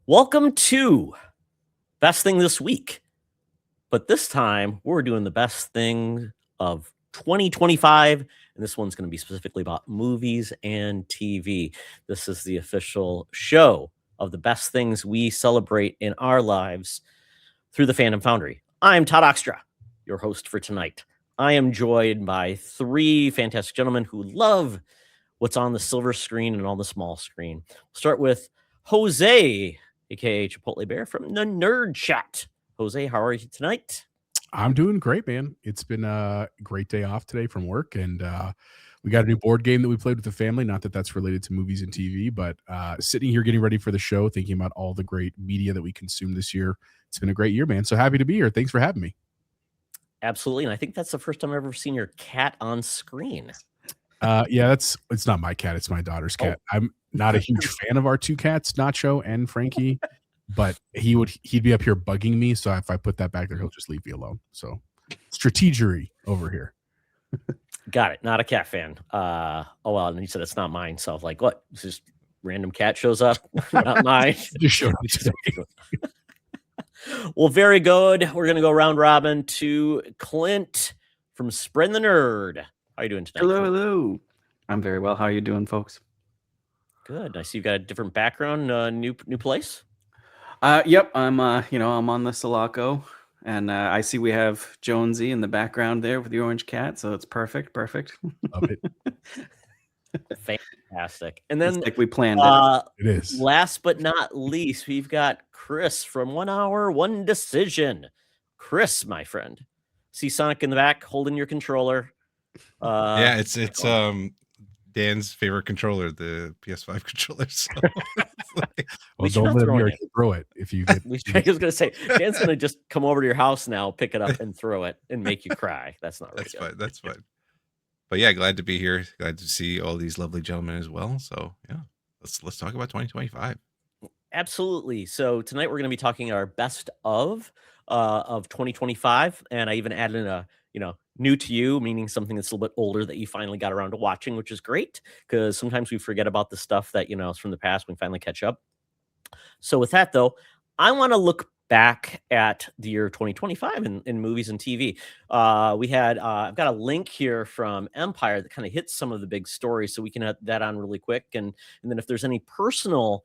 Welcome to Best Thing This Week. But this time, we're doing the best thing of 2025. And this one's going to be specifically about movies and TV. This is the official show of the best things we celebrate in our lives through the Fandom Foundry. I'm Todd Oxtra, your host for tonight. I am joined by three fantastic gentlemen who love what's on the silver screen and on the small screen. We'll start with Jose, aka Chipotle Bear from the Nerd Chat. Jose, how are you tonight? I'm doing great, man. It's been a great day off today from work, and we got a new board game that we played with the family. Not that that's related to movies and TV, but sitting here getting ready for the show, thinking about all the great media that we consumed this year. It's been a great year, man. So happy to be here. Thanks for having me. Absolutely. And I think that's the first time I've ever seen your cat on screen. Yeah, it's not my cat. It's my daughter's cat. I'm not a huge fan of our two cats, Nacho and Frankie, but he'd be up here bugging me. So if I put that back there, he'll just leave me alone. So strategery over here. Got it. Not a cat fan. Oh, well, and he said it's not mine. So I was like, what? It's just random cat shows up? Not mine. Just showed up today. Well, very good. We're going to go round robin to Clint from Spreading the Nerd. How are you doing tonight? Hello. I'm very well. How are you doing, folks? Good. I see you've got a different background, new place. Yep. I'm on the Sulaco, and I see we have Jonesy in the background there with the orange cat, so it's perfect. Love it. Fantastic. And then it's like we planned it. It is. Last but not least, we've got Chris from 1 Hour, One Decision. Chris, my friend. See Sonic in the back holding your controller. Yeah, it's Dan's favorite controller, the PS5 controller. So well, don't let him throw it if you get. I was gonna say Dan's gonna just come over to your house now, pick it up, and throw it, and make you cry. That's not right. That's fine. But yeah, glad to be here. Glad to see all these lovely gentlemen as well. So yeah, let's talk about 2025. Absolutely. So tonight we're gonna be talking our best of 2025, and I even added in a new to you, meaning something that's a little bit older that you finally got around to watching, which is great because sometimes we forget about the stuff that is from the past. We finally catch up. So with that though, I want to look back at the year 2025 in movies and TV. We had I've got a link here from Empire that kind of hits some of the big stories, so we can add that on really quick. And then if there's any personal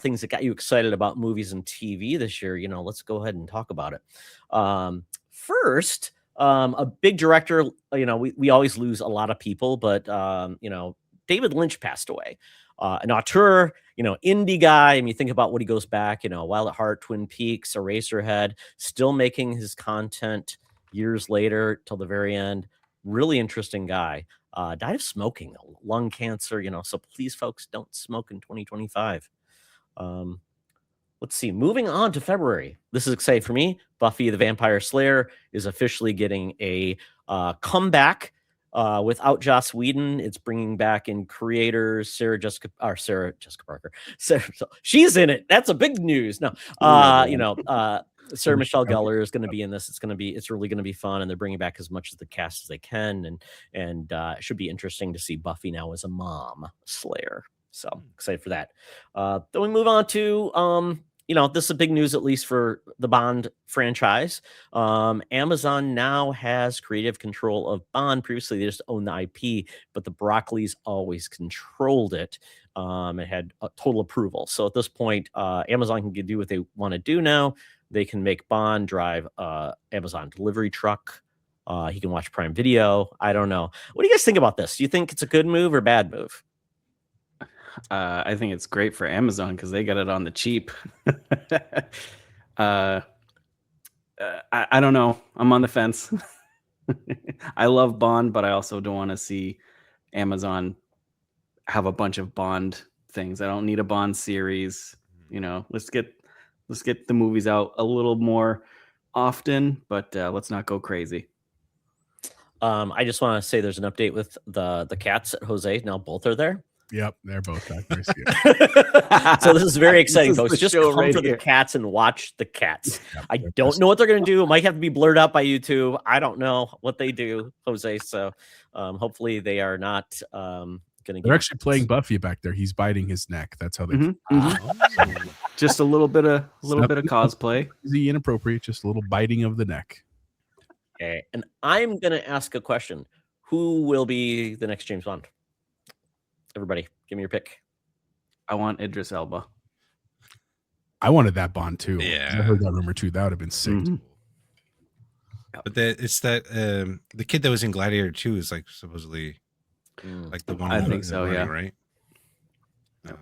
things that got you excited about movies and TV this year, let's go ahead and talk about it. First, a big director, we always lose a lot of people, but David Lynch passed away. An auteur, indie guy. And you think about what he goes back, Wild at Heart, Twin Peaks, Eraserhead, still making his content years later till the very end. Really interesting guy. Died of smoking, lung cancer, so please, folks, don't smoke in 2025. Let's see. Moving on to February. This is exciting for me. Buffy the Vampire Slayer is officially getting a comeback without Joss Whedon. It's bringing back in creators Sarah Jessica Parker. So she's in it. That's a big news. No, Sarah Michelle Gellar is going to be in this. It's really going to be fun, and they're bringing back as much of the cast as they can, and it should be interesting to see Buffy now as a mom Slayer. So excited for that. Then we move on to this is a big news, at least for the Bond franchise. Amazon now has creative control of Bond. Previously, they just owned the IP, but the Broccoli's always controlled it. It had total approval. So at this point, Amazon can do what they want to do now. They can make Bond drive Amazon delivery truck. He can watch Prime Video. I don't know. What do you guys think about this? Do you think it's a good move or bad move? I think it's great for Amazon because they got it on the cheap. I don't know. I'm on the fence. I love Bond, but I also don't want to see Amazon have a bunch of Bond things. I don't need a Bond series. Let's get the movies out a little more often, but let's not go crazy. I just want to say there's an update with the cats at Jose. Now both are there. Yep, they're both back there. So this is very exciting, folks. Just come for the cats and watch the cats. Yep, I don't know what they're going to do. It might have to be blurred out by YouTube. I don't know what they do, Jose. So hopefully they are not going to. They're actually playing Buffy back there. He's biting his neck. That's how they. Just a little bit of Nothing cosplay. Easy, inappropriate, just a little biting of the neck. Okay, and I'm gonna ask a question: who will be the next James Bond? Everybody, give me your pick. I want Idris Elba. I wanted that Bond too. Yeah. I heard that rumor too. That would have been sick. Mhm. But it's that the kid that was in Gladiator 2 is like supposedly like the one. I in think the so, running, yeah. right?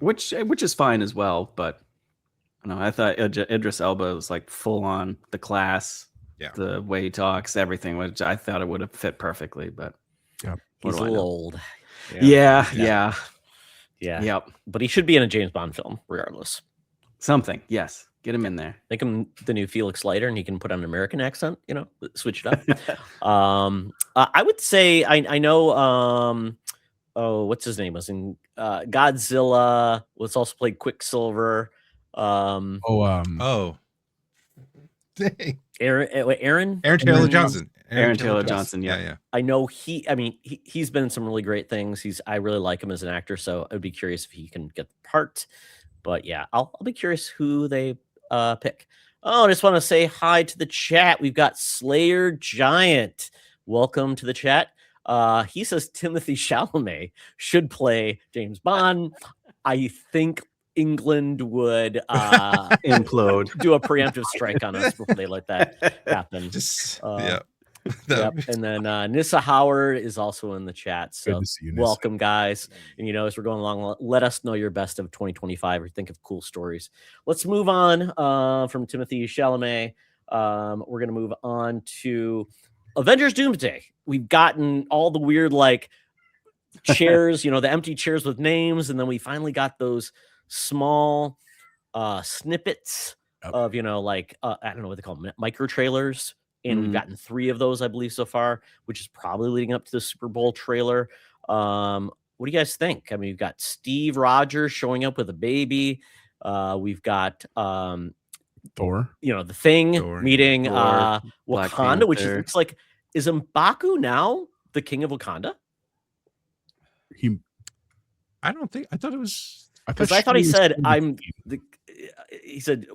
Which is fine as well, but no, I thought Idris Elba was like full on the class, Yeah. the way he talks, everything, which I thought it would have fit perfectly, but Yeah. He's a do I little know? old. Yeah. Yep. But he should be in a James Bond film, regardless. Something. Yes. Get him in there. Make him the new Felix Leiter, and he can put on an American accent. Switch it up. I would say I know. What's his name? Was in Godzilla. Was also played Quicksilver. Oh, dang. Aaron Taylor Johnson. Aaron Taylor Johnson. Yeah. Yeah. I know he's been in some really great things. I really like him as an actor, so I'd be curious if he can get the part. But yeah, I'll be curious who they pick. Oh, I just want to say hi to the chat. We've got Slayer Giant. Welcome to the chat. He says Timothy Chalamet should play James Bond. I think England would Implode. do a preemptive strike on us before they let that happen. Yeah. Yep. And then Nissa Howard is also in the chat. So Good to see you, Nissa. welcome, guys. And as we're going along, let us know your best of 2025 or think of cool stories. Let's move on from Timothy Chalamet. We're going to move on to Avengers Doomsday. We've gotten all the weird chairs, the empty chairs with names, and then we finally got those small snippets of I don't know what they call them, micro trailers. And we've gotten 3 of those, I believe, so far, which is probably leading up to the Super Bowl trailer. What do you guys think? I mean, we've got Steve Rogers showing up with a baby. We've got Thor. the Thing Thor, meeting Thor, Black Wakanda, which Panther. looks like, is M'Baku now the king of Wakanda? I don't think. I thought it was. Because I thought he said he said,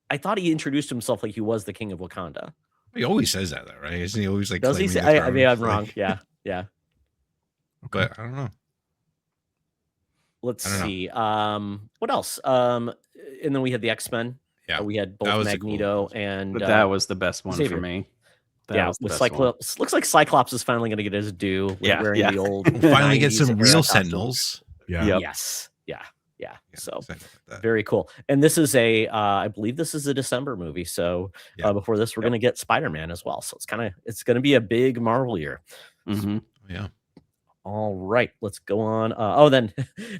I thought he introduced himself like he was the king of Wakanda. He always says that, though, right? Isn't he always like? Does he claiming say? the I mean, I'm throne? wrong. Yeah. But I don't know. Let's I don't know. see. What else? And then we had the X-Men. Yeah. We had That both was a cool Magneto one. and But that was the best one Xavier. for me. with Cyclops. Looks like Cyclops is finally going to get his due. Wearing the old. Finally get 90s some era real costumes. Sentinels. Yeah. Yep. Yes. Yeah. So excited about that. very cool. And this is I believe this is a December movie. So before this, we're going to get Spider-Man as well. So it's going to be a big Marvel year. Mhm. Yeah. All right, let's go on. Then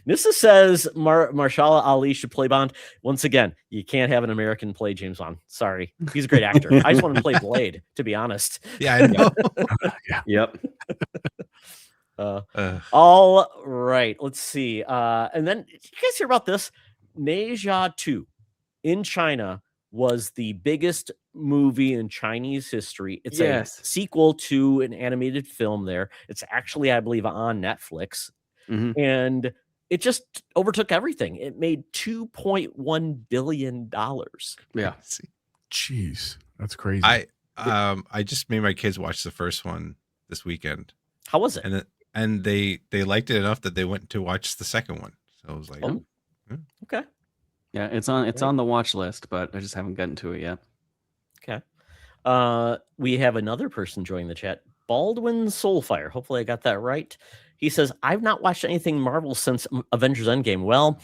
Nissa says Marshala Ali should play Bond. Once again, you can't have an American play James Bond. Sorry. He's a great actor. I just want to play Blade, to be honest. Yeah, I know. Yep. All right, let's see. And then, did you guys hear about this? Neja 2 in China was the biggest movie in Chinese history. It's a sequel to an animated film there. It's actually, I believe, on Netflix. Mhm. And it just overtook everything. It made $2.1 billion. Yeah. Jeez, that's crazy. I just made my kids watch the first one this weekend. How was it? And they liked it enough that they went to watch the second one. So I was like, okay. Yeah, it's on the watch list, but I just haven't gotten to it yet. Okay. We have another person joining the chat, Baldwin Soulfire. Hopefully I got that right. He says, I've not watched anything Marvel since Avengers Endgame. Well,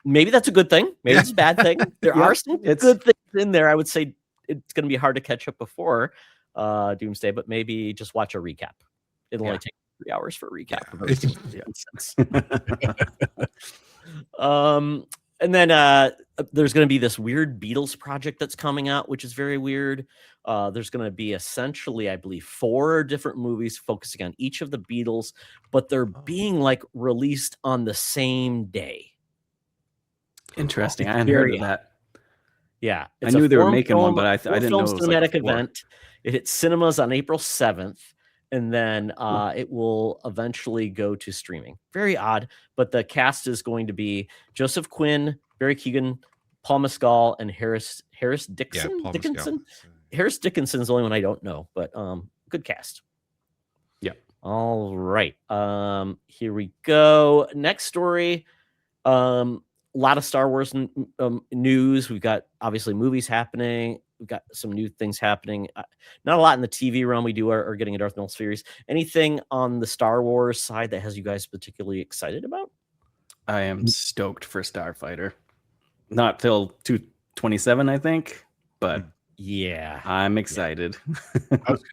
maybe that's a good thing. Maybe it's a bad thing. There are some good things in there. I would say it's going to be hard to catch up before Doomsday, but maybe just watch a recap. It'll only take 3 hours for a recap. And then there's going to be this weird Beatles project that's coming out, which is very weird. There's going to be essentially, I believe, 4 different movies focusing on each of the Beatles, but they're being released on the same day. Interesting. I hadn't heard of that. Yeah, I knew they were making one, but I didn't know it was cinematic event. It hits cinemas on April 7th. And then it will eventually go to streaming. Very odd, but the cast is going to be Joseph Quinn, Barry Keoghan, Paul Mescal and Harris Yeah, Dickinson. Paul Dickinson. Mescal. Harris Dickinson's the only one I don't know, but good cast. Yeah. All right. Here we go. Next story. A lot of Star Wars news. We've got obviously movies happening. We've got some new things happening. Not a lot in the TV realm. We are getting a Darth Maul series. Anything on the Star Wars side that has you guys particularly excited about? I am stoked for Starfighter. Not till 227, I think, but Yeah, I'm excited.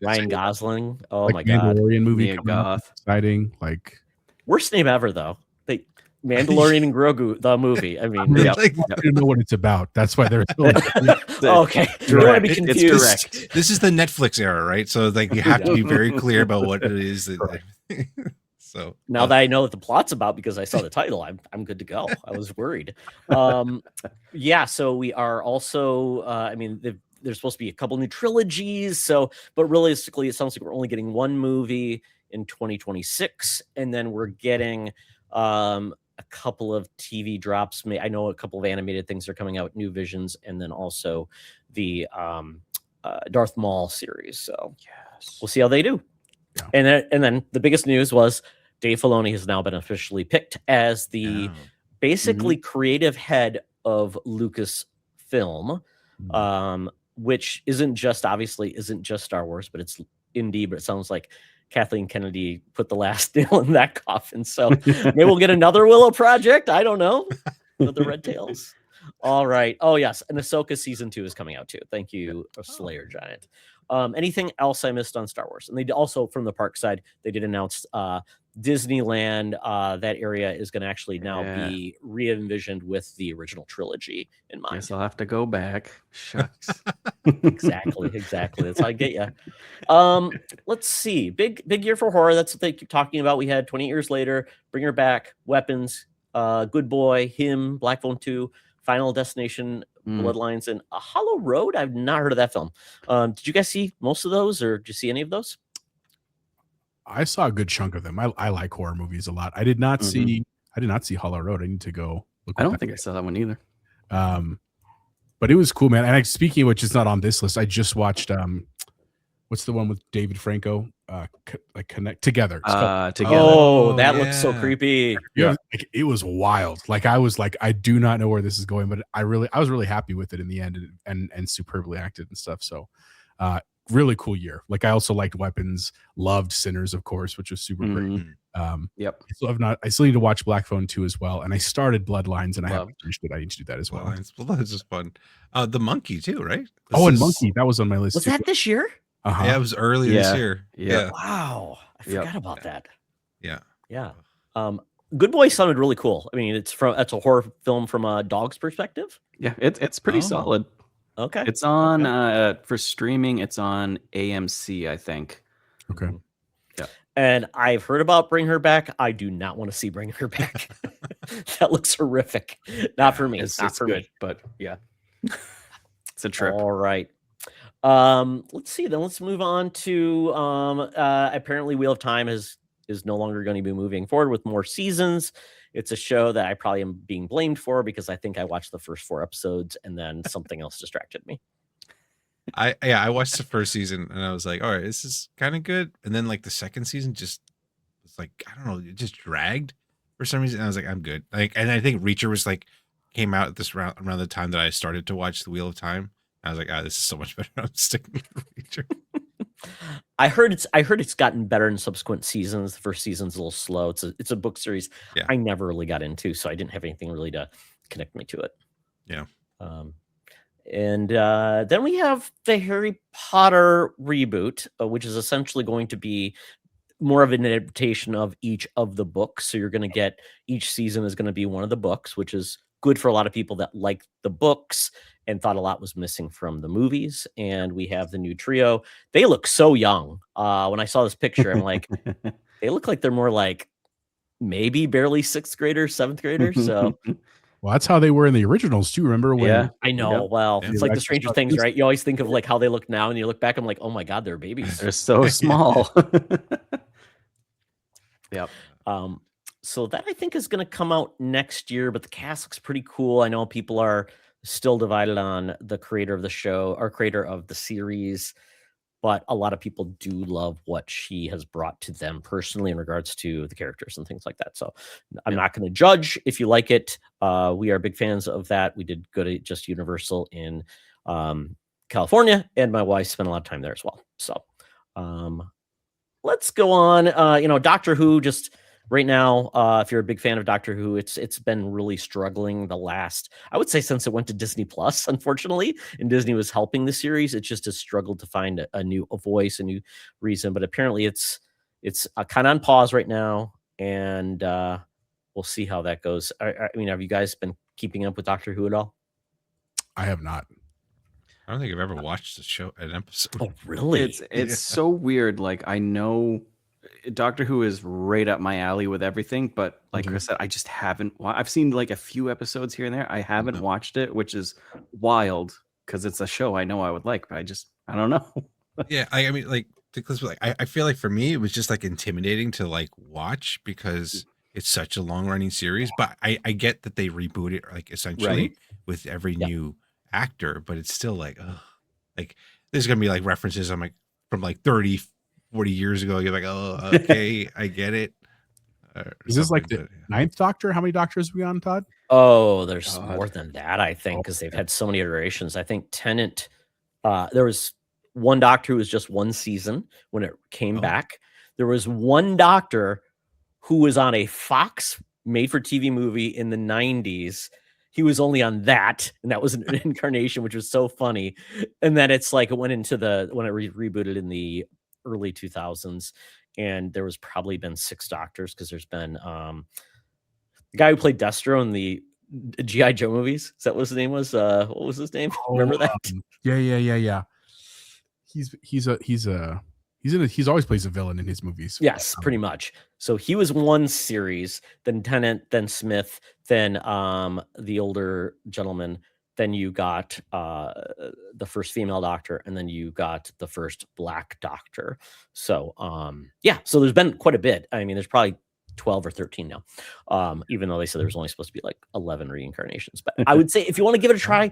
Ryan Gosling. Oh like my god, Mandalorian movie Mia coming up, Goth. exciting. Like worst name ever though. They Mandalorian and Grogu, the movie. I mean, Yep. Like, I didn't know what it's about. That's why there's okay. You don't want to be It's confused. direct. this is the Netflix era, right? So like you have to be very clear about what it is. That, so Now that I know what the plot's about because I saw the title, I'm good to go. I was worried. Yeah, so we are also I mean there's supposed to be a couple new trilogies, so but realistically it sounds like we're only getting one movie in 2026 and then we're getting a couple of TV drops. I know a couple of animated things are coming out, New Visions, and then also the Darth Maul series. So Yes. we'll see how they do. Yeah. And then the biggest news was Dave Filoni has now been officially picked as the basically creative head of Lucasfilm, which isn't just Star Wars, but it's indie. But it sounds like Kathleen Kennedy put the last nail in that coffin. So maybe we'll get another Willow project. I don't know. Another Red Tails. All right. Oh, yes. And Ahsoka season 2 is coming out too. Thank you, Slayer Giant. Anything else I missed on Star Wars? And they also, from the park side, they did announce Disneyland. That area is going to actually now be re-envisioned with the original trilogy in mind. Guess I'll have to go back. Shucks. Exactly. That's how I get you. Let's see. Big year for horror. That's what they keep talking about. We had 20 years later, Bring Her Back, Weapons, Good Boy, Him, Black Phone 2, Final Destination, Bloodlines, and A Hollow Road. I've not heard of that film. Did you guys see most of those, or did you see any of those? I saw a good chunk of them. I like horror movies a lot. I did not see Hollow Road. I need to go look. I don't think I saw that one either. But it was cool, man. And speaking of which, it's not on this list. I just watched what's the one with David Franco? Connect Together. Together. Oh, that looks so creepy. Yeah, like, it was wild. Like I was like, I do not know where this is going, but I was really happy with it in the end, and superbly acted and stuff. So really cool year. Like I also liked Weapons, loved Sinners, of course, which was super great. Yep. I still need to watch Black Phone 2 as well. And I started Bloodlines and I haven't finished it. I need to do that as well. Bloodlines is fun. The Monkey too, right? Monkey, that was on my list. Was that this year? Yeah, it was early this year. Yeah. Wow. I forgot about that. Yeah. Good Boy sounded really cool. I mean, that's a horror film from a dog's perspective. Yeah, it's pretty solid. Okay. It's on for streaming. It's on AMC, I think. Okay. Yeah. And I've heard about Bring Her Back. I do not want to see Bring Her Back. That looks horrific. Not for me. It's not for good, me. but yeah, it's a trip. All right. Let's see. Then let's move on to apparently Wheel of Time is no longer going to be moving forward with more seasons. It's a show that I probably am being blamed for because I think I watched the first 4 episodes and then something else distracted me. I watched the first season and I was like, all right, this is kind of good. And then like the second season just was like, I don't know, it just dragged for some reason. And I was like, I'm good. Like, and I think Reacher was like came out at this around the time that I started to watch The Wheel of Time. I was like, this is so much better. I'm sticking with Reacher. I heard it's gotten better in subsequent seasons. The first season's a little slow. It's a book series I never really got into, so I didn't have anything really to connect me to it. Yeah. And then we have the Harry Potter reboot, which is essentially going to be more of an adaptation of each of the books. So you're going to get each season is going to be one of the books, which is good for a lot of people that like the books and thought a lot was missing from the movies. And we have the new trio. They look so young. When I saw this picture, I'm like, they look like they're more like maybe barely 6th graders, 7th graders. So well, that's how they were in the originals too. Remember when? I know. Well, it's like the Stranger Things, right? You always think of like how they look now, and you look back, I'm like, oh my god, they're babies. They're so small. Yep. So that I think is going to come out next year, but the cast looks pretty cool. I know people are still divided on the creator of the show or creator of the series, but a lot of people do love what she has brought to them personally in regards to the characters and things like that. So I'm not going to judge if you like it. We are big fans of that. We did go to just Universal in California, and my wife spent a lot of time there as well. So let's go on. Doctor Who, just right now, if you're a big fan of Doctor Who, it's been really struggling the last, I would say, since it went to Disney Plus, unfortunately, and Disney was helping the series. It just has struggled to find a new voice, a new reason. But apparently, it's kind of on pause right now, and we'll see how that goes. I mean, have you guys been keeping up with Doctor Who at all? I have not. I don't think I've ever watched an episode. Oh, really? It's so weird. Like, I know Doctor Who is right up my alley with everything, but like Chris said, I just haven't. I've seen like a few episodes here and there. I haven't watched it, which is wild because it's a show I know I would like, but I don't know. Yeah, I mean, like, I feel like for me, it was just like intimidating to like watch because it's such a long running series. But I get that they reboot it like essentially with every new actor, but it's still like, like there's gonna be like references I'm like from like 30, 40 years ago. You're like, oh, okay, I get it. Is this like the ninth Doctor? How many Doctors are we on, Todd? Oh, there's more than that, I think, because they've had so many iterations. I think Tennant, there was one Doctor who was just one season when it came back. There was one Doctor who was on a Fox made-for-TV movie in the 90s. He was only on that, and that was an incarnation, which was so funny. And then it's like it went into when it rebooted in the early 2000s, and there was probably been 6 Doctors because there's been the guy who played Destro in the G.I. Joe movies. Is that what his name was? What was his name? Remember that? Yeah. He's always plays a villain in his movies. Yes, pretty much. So he was one series, then Tennant, then Smith, then the older gentleman. Then you got the first female Doctor, and then you got the first Black Doctor. So so there's been quite a bit. I mean, there's probably 12 or 13 now, even though they said there was only supposed to be like 11 reincarnations. But I would say if you want to give it a try,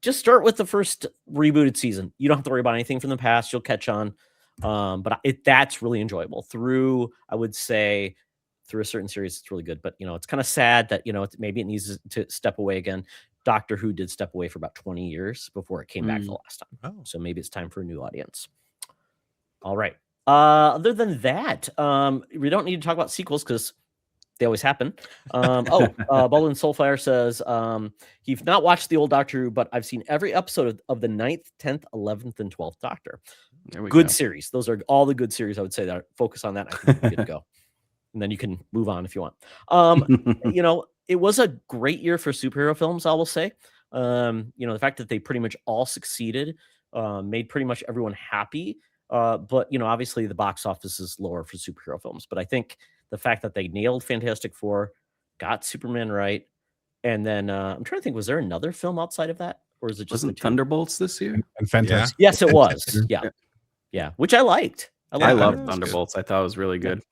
just start with the first rebooted season. You don't have to worry about anything from the past. You'll catch on. But that's really enjoyable I would say through a certain series. It's really good, but it's kind of sad that, maybe it needs to step away again. Doctor Who did step away for about 20 years before it came back the last time. So maybe it's time for a new audience. All right. Other than that, we don't need to talk about sequels because they always happen. Baldwin Soulfire says he's not watched the old Doctor Who, but I've seen every episode of the 9th, 10th, 11th, and 12th Doctor. Good series. Those are all the good series I would say that focus on that. I think we're good to go. And then you can move on if you want. It was a great year for superhero films, I will say. The fact that they pretty much all succeeded made pretty much everyone happy. But obviously the box office is lower for superhero films. But I think the fact that they nailed Fantastic Four, got Superman right, and then I'm trying to think, was there another film outside of that? Or is it just wasn't Thunderbolts this year? And Fantastic. Yes, it was. Yeah, which I liked. I loved Thunderbolts. I thought it was really good.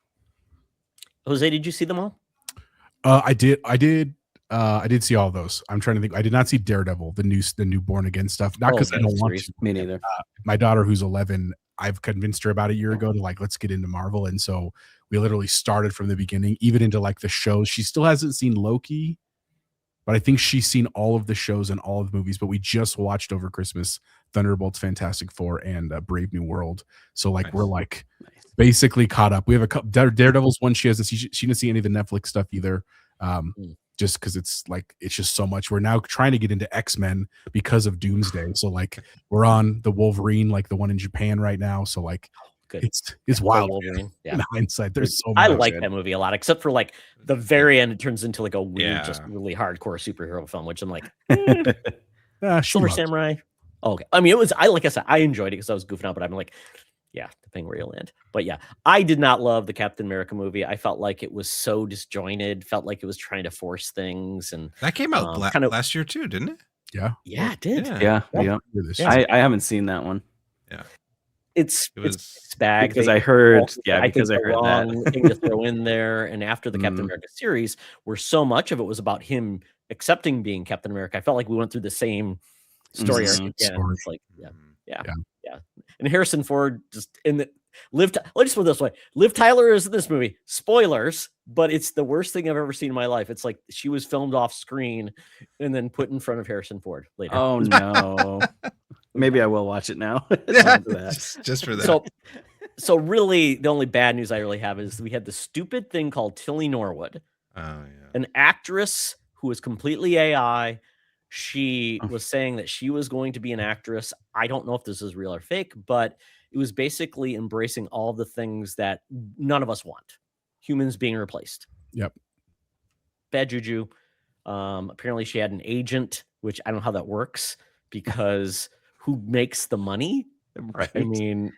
Jose, did you see them all? I did see all of those. I'm trying to think. I did not see Daredevil, the new Born Again stuff. Not because I don't want to. Me neither. My daughter, who's 11, I've convinced her about a year ago to like, let's get into Marvel. And so we literally started from the beginning, even into like the shows. She still hasn't seen Loki, but I think she's seen all of the shows and all of the movies. But we just watched over Christmas Thunderbolts, Fantastic Four, and Brave New World. So like we're like basically caught up. We have a couple Daredevil's one. She hasn't. She didn't see any of the Netflix stuff either. Just because it's just so much. We're now trying to get into X-Men because of Doomsday. So like we're on the Wolverine, like the one in Japan right now. So like it's wild. Wolverine. Yeah. In hindsight, there's so much. I like that movie a lot, except for like the very end, it turns into like a weird, just really hardcore superhero film, which I'm like, Silver Samurai. Oh, okay. I mean, like I said, I enjoyed it because I was goofing out, but I'm like, yeah, depending where you land. But yeah, I did not love the Captain America movie. I felt like it was so disjointed, felt like it was trying to force things. And that came out last year too, didn't it? Yeah. Yeah, it did. Yeah. I haven't seen that one. Yeah. It's bag because I heard that thing to throw in there. And after the Captain America series, where so much of it was about him accepting being Captain America. I felt like we went through the same story arc Mhm. again. Story. It's like, yeah. Yeah. And Harrison Ford just in the let's just put it this way. Liv Tyler is in this movie. Spoilers, but it's the worst thing I've ever seen in my life. It's like she was filmed off screen and then put in front of Harrison Ford later. Oh no. Maybe I will watch it now. Time for that. just for that. So really, the only bad news I really have is we had the stupid thing called Tilly Norwood, Oh yeah. an actress who was completely AI. She was saying that she was going to be an actress. I don't know if this is real or fake, but it was basically embracing all the things that none of us want. Humans being replaced. Yep. Bad juju. Apparently she had an agent, which I don't know how that works because who makes the money? Right. I mean,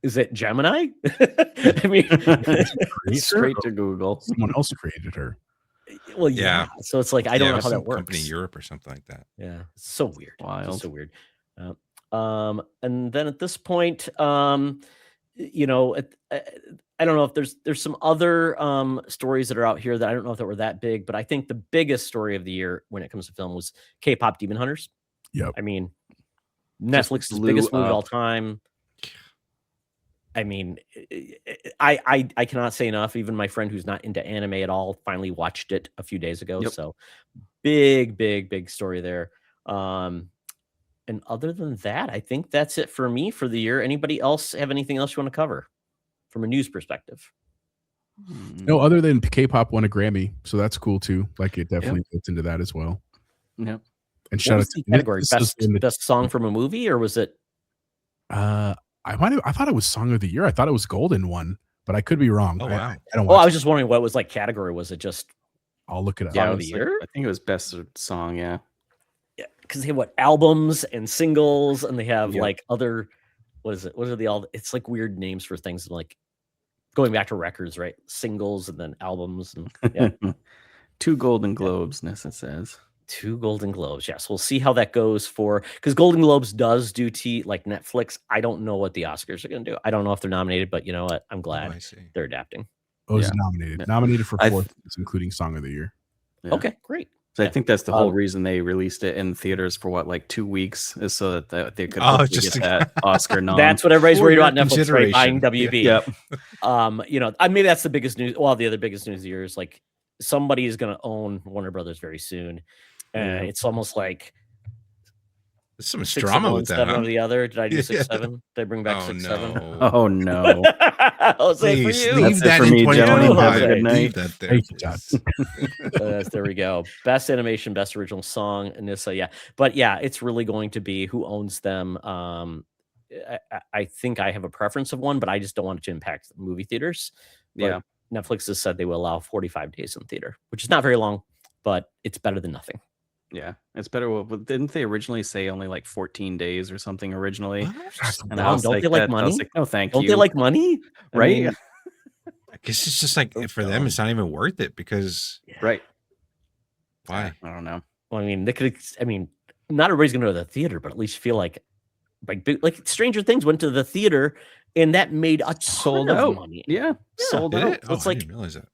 is it Gemini? I mean, Straight to Google. Someone else created her. well, yeah. So it's like I don't know how that works. Company in Europe or something like that. Yeah, it's so weird. Wild. Just so weird. And then at this point, you know, I don't know if there's some other stories that are out here that I don't know if that were that big, but I think the biggest story of the year when it comes to film was K-pop Demon Hunters. Yep. I mean, Netflix's biggest movie of all time. I mean, I cannot say enough. Even my friend who's not into anime at all finally watched it a few days ago. Yep. So big story there. And other than that, I think that's it for me for the year. Anybody else have anything else you want to cover from a news perspective? No, other than K-pop won a Grammy, so that's cool too. Like it definitely fits into that as well. Yep. And What shout was out the to category? this is Best song from a movie, or was it? I thought it was Song of the Year. I thought it was Golden one, but I could be wrong. Oh, wow. I don't Oh, I watch was just wondering what was like category. Was it just I'll look it up. Song Yeah, of the year? I think it was best song. Yeah. Because they have what albums and singles, and they have Yep. like other. What is it? What are the all? It's like weird names for things like going back to records, right? Singles and then albums, and yeah. 2 Golden Globes, Nessa says. 2 Golden Globes. Yes, we'll see how that goes for because Golden Globes does do like Netflix. I don't know what the Oscars are going to do. I don't know if they're nominated, but you know what? I'm glad I see. they're adapting. Oh, it was Yeah. nominated. Yeah. Nominated for I 4 th- things, including Song of the Year. Yeah. Okay, great. So I Yeah. think that's the whole reason they released it in theaters for what, like 2 weeks, is so that they could hopefully just get to- that Oscar nom. That's what everybody's For worried your about Netflix, right? Buying consideration. WB. Yep. You know, maybe that's the biggest news. Well, the other biggest news of the year is like somebody is going to own Warner Brothers very soon. And Yeah. it's almost like There's some 6 drama of one, with that. 7 Huh? of the other. Did I do Yeah. 6-7? Did I bring back Oh 6-7? no. Oh no. Jose, for Please you. leave That's it that for in me, gentlemen. 2025. Have a good night. Leave that there. Thank you, Todd. please. There we go. Best animation, best original song, Anissa. Yeah, but yeah, it's really going to be who owns them. I think I have a preference of one, but I just don't want it to impact movie theaters. But Yeah. Netflix has said they will allow 45 days in theater, which is not very long, but it's better than nothing. Yeah. It's better. Well, didn't they originally say only like 14 days or something originally? That's And dumb. Don't they like I money? was like, no, thank Don't you. they like money? I right? mean, I guess it's just like So for them, dumb. it's not even worth it because Right. why? I don't know. well, I mean, they could. I mean, not everybody's going to go to the theater, but at least feel like Stranger Things went to the theater, and that made a ton Sold of out. money. Yeah. Sold Did out. it? So it's I like- didn't realize that.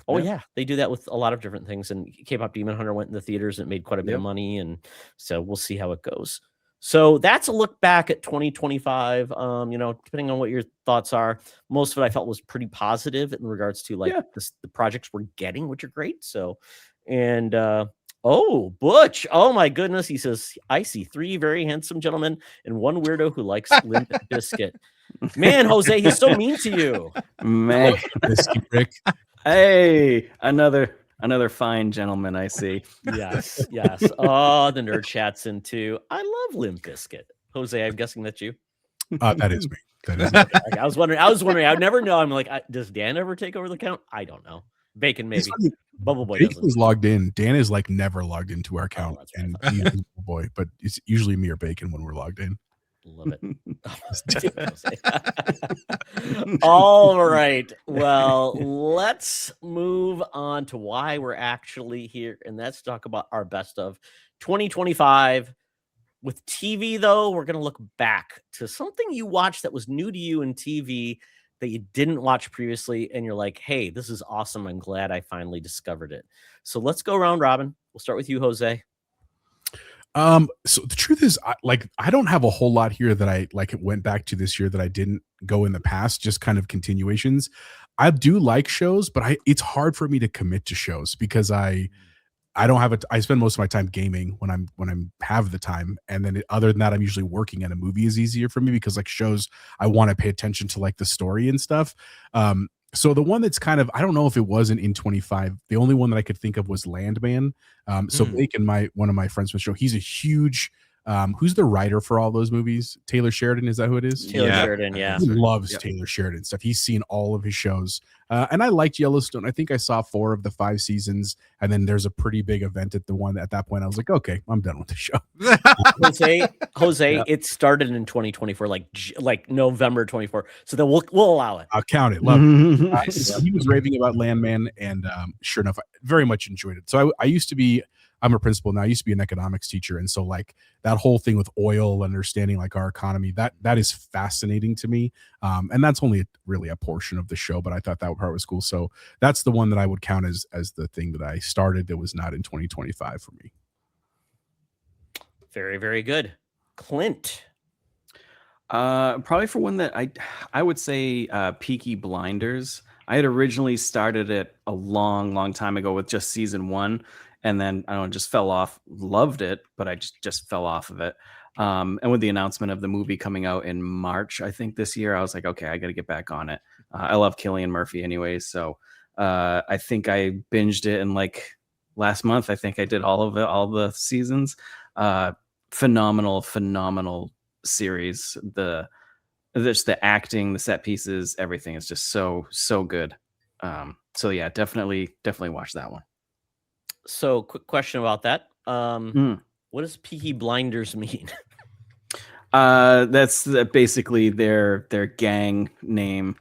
Oh Yeah. yeah, they do that with a lot of different things. And K-pop Demon Hunter went in the theaters and it made quite a bit of Yep. money, and so we'll see how it goes. So that's a look back at 2025. You know, depending on what your thoughts are, most of it I felt was pretty positive in regards to like Yeah. the projects we're getting, which are great. So, and oh, Butch, oh my goodness, he says I see 3 very handsome gentlemen and 1 weirdo who likes Limp Biscuit. Man, Jose, he's so mean to you. Man. Whiskey Rick. Hey, another fine gentleman I see. Yes. Oh, the nerd chat's in too. I love Limp Biscuit. Jose, I'm guessing that's you. That is me. That is me. Like, I was wondering. I would never know. I'm like, does Dan ever take over the count? I don't know. Bacon maybe. It's funny, Bubble Boy Bacon doesn't. is logged in. Dan is like never logged into our account, that's right. and he's a boy. But it's usually me or Bacon when we're logged in. Love it. All right. Well, let's move on to why we're actually here, and let's talk about our best of 2025. With TV, though, we're going to look back to something you watched that was new to you in TV that you didn't watch previously, and you're like, hey, this is awesome. I'm glad I finally discovered it. So let's go round robin. We'll start with you, Jose. So the truth is, I don't have a whole lot here that I went back to this year that I didn't go in the past, just kind of continuations. I do like shows, but it's hard for me to commit to shows because I don't have I spend most of my time gaming when I'm have the time, and then other than that, I'm usually working, and a movie is easier for me because like shows, I want to pay attention to like the story and stuff. So the one that's kind of, I don't know if it wasn't in 25. The only one that I could think of was Landman. So Blake and one of my friends from the show, he's a huge, who's the writer for all those movies? Taylor Sheridan, is that who it is? Taylor Sheridan, yeah. He loves Taylor Sheridan stuff. He's seen all of his shows. And I liked Yellowstone. I think I saw 4 of the 5 seasons, and then there's a pretty big event at the one. At that point, I was like, okay, I'm done with the show. Jose, it started in 2024, like November 24. So then we'll allow it. I'll count it. Love it. So he was raving about Landman, and sure enough, I very much enjoyed it. So I used to be, I'm a principal now. I used to be an economics teacher, and so like that whole thing with oil, understanding like our economy, that is fascinating to me. And that's only really a portion of the show, but I thought that part was cool. So that's the one that I would count as the thing that I started that was not in 2025 for me. Very, very good. Clint. Probably for one that I would say Peaky Blinders. I had originally started it a long time ago with just season 1, and then I don't know, just fell off. Loved it, but I just fell off of it. And with the announcement of the movie coming out in March, I think this year, I was like, okay, I got to get back on it. I love Cillian Murphy anyways, so I think I binged it in like last month. I think I did all of it, all the seasons. Phenomenal series. The acting, the set pieces, everything is just so good. So yeah, definitely watch that one. So quick question about that. What does Peaky Blinders mean? That's basically their gang name,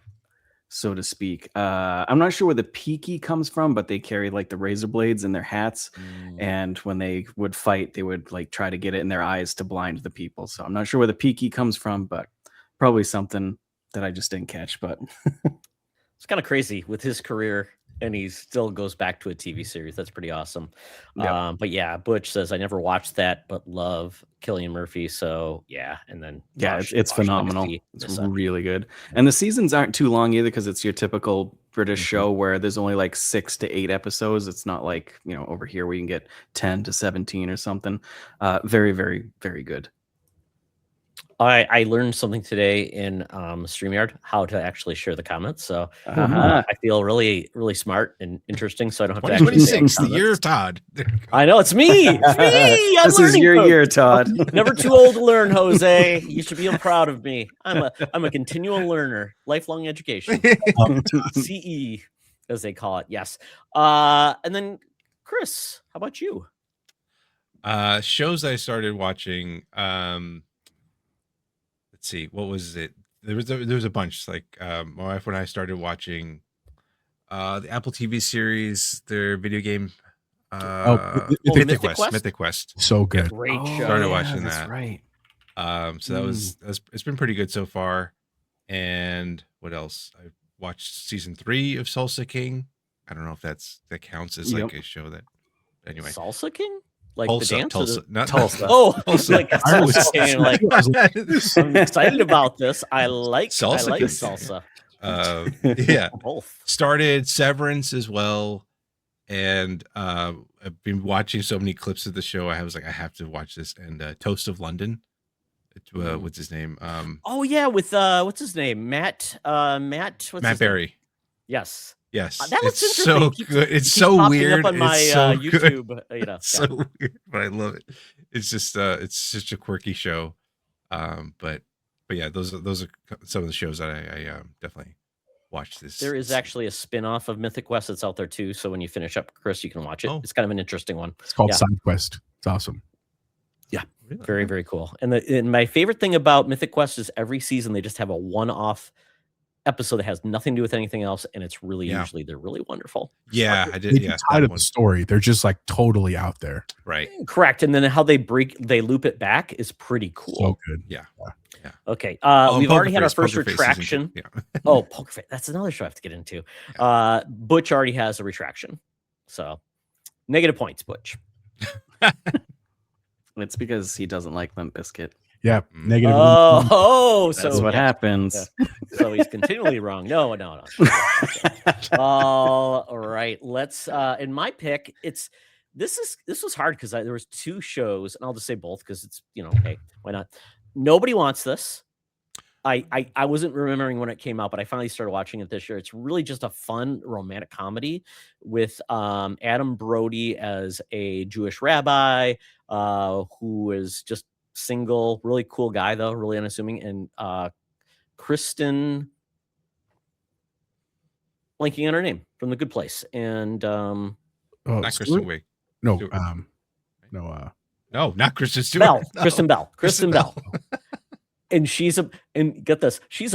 so to speak. I'm not sure where the Peaky comes from, but they carry like the razor blades in their hats, and when they would fight, they would like try to get it in their eyes to blind the people. So I'm not sure where the Peaky comes from, but probably something that I just didn't catch. But it's kind of crazy with his career, and he still goes back to a TV series. That's pretty awesome. Yep. But yeah, Butch says, I never watched that, but love Cillian Murphy. So yeah. And then it's phenomenal. It's really good. And the seasons aren't too long either, because it's your typical British show where there's only like 6 to 8 episodes. It's not like, over here where you can get 10 to 17 or something. Very, very, very good. I learned something today in StreamYard, how to actually share the comments. So I feel really, really smart and interesting. So I don't have to actually 2026, the year of Todd. I know, it's me. It's me. This is your year, Todd. Never too old to learn, Jose. You should be proud of me. I'm a continual learner, lifelong education. CE, as they call it. Yes. And then Chris, how about you? Shows I started watching. Let's see, what was it? There was a bunch. Like my wife and I started watching the Apple TV series, their video game. Mythic Quest. So good. Great show. Started watching that. Right. So that was it's been pretty good so far. And what else? I watched season 3 of Salsa King. I don't know if that counts as like a show that. Anyway, Salsa King. Like Tulsa, the dance? Tulsa, not Tulsa. Oh, Tulsa. like I'm excited about this. I like salsa. Yeah. Both. Started Severance as well, and I've been watching so many clips of the show. I was like, I have to watch this. And Toast of London. What's his name? Oh yeah, with what's his name? Matt. Matt Berry. Yes. Yes, that looks it's so good. It's so weird. Up on my so YouTube, so weird, but I love it. It's just it's such a quirky show. But yeah, those are some of the shows that I definitely watched this. There is actually a spin-off of Mythic Quest that's out there too. So when you finish up, Chris, you can watch it. It's kind of an interesting one. It's called Side Quest. It's awesome. Yeah, very, very cool. And my favorite thing about Mythic Quest is every season they just have a one-off episode that has nothing to do with anything else, and it's really usually they're really wonderful. Yeah, I did. They Yeah, tied that up one. the story. They're just like totally out there. Right. Correct. And then how they loop it back is pretty cool. So good. Yeah. Okay. Oh, We've already had our Poker first Face season retraction. 2. Yeah. Oh, Poker Face. That's another show I have to get into. Butch already has a retraction. So negative points, Butch. It's because he doesn't like Limp Bizkit. Yeah. Mm. Negative. That's what happens. Yeah. So he's continually wrong. No. All right. Let's in my pick, this was hard because there was 2 shows, and I'll just say both because it's, hey, why not? Nobody Wants This. I wasn't remembering when it came out, but I finally started watching it this year. It's really just a fun romantic comedy with Adam Brody as a Jewish rabbi who is just single, really cool guy though, really unassuming, and Kristen, blanking on her name, from The Good Place, and Not Kristen Wiig. No, Stewart. no, not Kristen Stewart. Bell, No. Kristen Bell. And she's a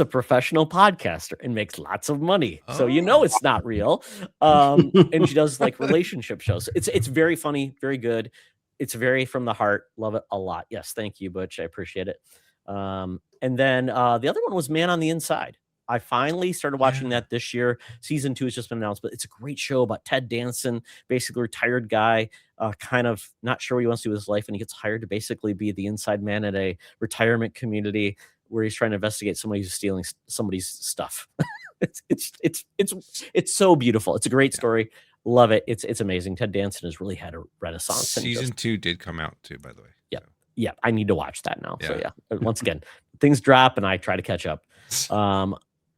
professional podcaster and makes lots of money. So it's not real. And she does like relationship shows. It's very funny, very good. It's very from the heart. Love it a lot. Yes, thank you, Butch. I appreciate it. And then the other one was Man on the Inside. I finally started watching that this year. Season 2 has just been announced, but it's a great show about Ted Danson, basically a retired guy, kind of not sure what he wants to do with his life, and he gets hired to basically be the inside man at a retirement community where he's trying to investigate somebody who's stealing somebody's stuff. It's so beautiful. It's a great story. Love it. It's amazing. Ted Danson has really had a renaissance. Season 2 did come out too, by the way. Yeah, I need to watch that now. Yeah. So once again, things drop and I try to catch up.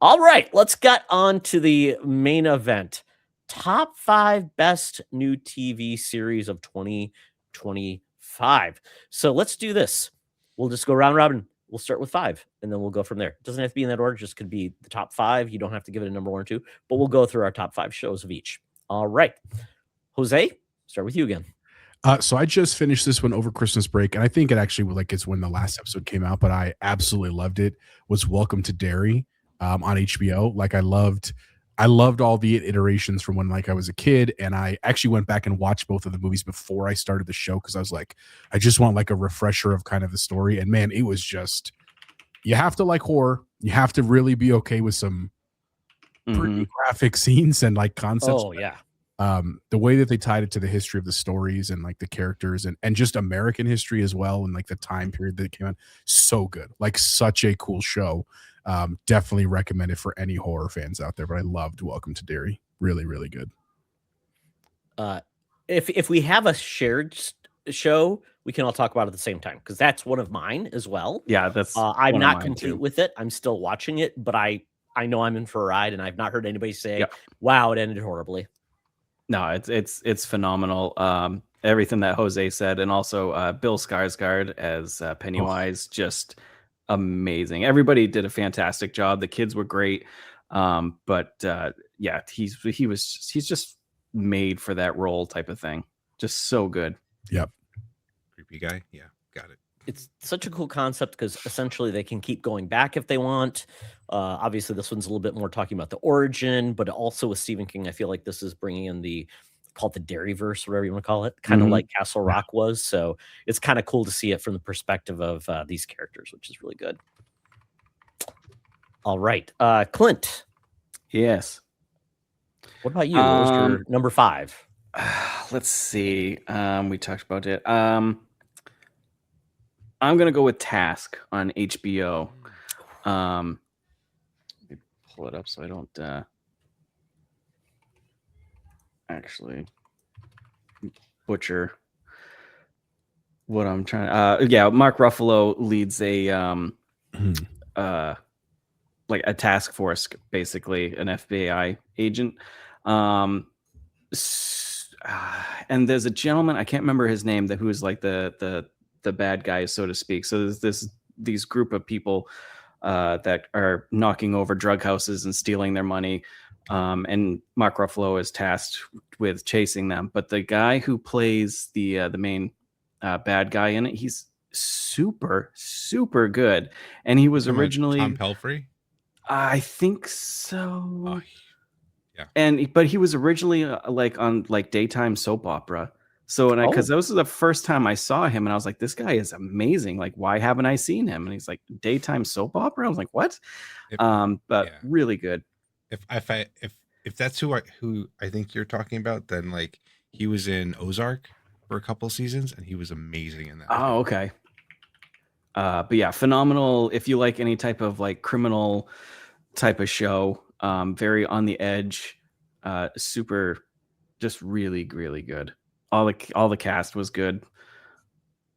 All right, let's get on to the main event. Top 5 best new TV series of 2025. So let's do this. We'll just go round robin. We'll start with 5, and then we'll go from there. It doesn't have to be in that order. It just could be the top 5. You don't have to give it a number 1 or 2, but we'll go through our top 5 shows of each. All right. Jose, start with you again. So I just finished this one over Christmas break, and I think it actually it's when the last episode came out, but I absolutely loved it. Was Welcome to Derry on HBO. Like I loved all the iterations from when I was a kid, and I actually went back and watched both of the movies before I started the show because I was like, I just want a refresher of kind of the story. And man, it was just, you have to like horror. You have to really be okay with some pretty graphic scenes and concepts. Oh yeah. The way that they tied it to the history of the stories and the characters and just American history as well, and the time period that it came on, so good. Such a cool show. Definitely recommend it for any horror fans out there. But I loved Welcome to Derry. Really, really good. If we have a shared show, we can all talk about it at the same time because that's one of mine as well. Yeah, that's I'm not complete with it. I'm still watching it, but I know I'm in for a ride, and I've not heard anybody say, "Wow, it ended horribly." No, it's phenomenal. Everything that Jose said, and also Bill Skarsgård as Pennywise, just amazing. Everybody did a fantastic job. The kids were great, but he's just made for that role type of thing. Just so good. Yep. Creepy guy. Yeah, got it. It's such a cool concept because essentially they can keep going back if they want. Obviously, this one's a little bit more talking about the origin, but also with Stephen King, I feel like this is bringing in the Derryverse, whatever you want to call it, kind of like Castle Rock was. So it's kind of cool to see it from the perspective of these characters, which is really good. All right, Clint. Yes. What about you? What was your number 5? Let's see. We talked about it. I'm gonna go with Task on HBO. Let me pull it up so I don't actually butcher what I'm trying. Mark Ruffalo leads a a task force, basically an FBI agent. And there's a gentleman, I can't remember his name, who is the bad guy, so to speak. So there's these group of people that are knocking over drug houses and stealing their money. And Mark Ruffalo is tasked with chasing them. But the guy who plays the main bad guy in it, he's super, super good. And he was originally Tom Pelphrey. I think so. Oh, yeah. But he was originally like on like daytime soap opera. So because Oh. this was the first time I saw him, and I was like, this guy is amazing. Like, why haven't I seen him? And he's like, daytime soap opera. I was like, what? If, But yeah. really good. If that's who I think you're talking about, then like he was in Ozark for a couple seasons, and he was amazing in that. Oh, okay. But yeah, phenomenal. If you like any type of like criminal type of show, very on the edge, super, just really, really good. All the cast was good.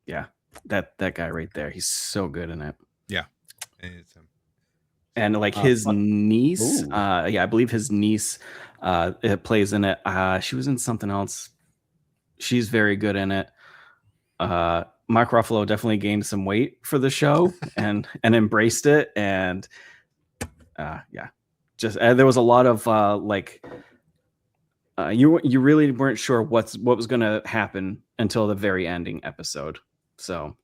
Yeah, that guy right there, he's so good in it. Yeah, and it's And like his niece, Ooh. yeah, I believe his niece it plays in it. She was in something else. She's very good in it. Mark Ruffalo definitely gained some weight for the show and embraced it. And yeah, just there was a lot of like you really weren't sure what was going to happen until the very ending episode. So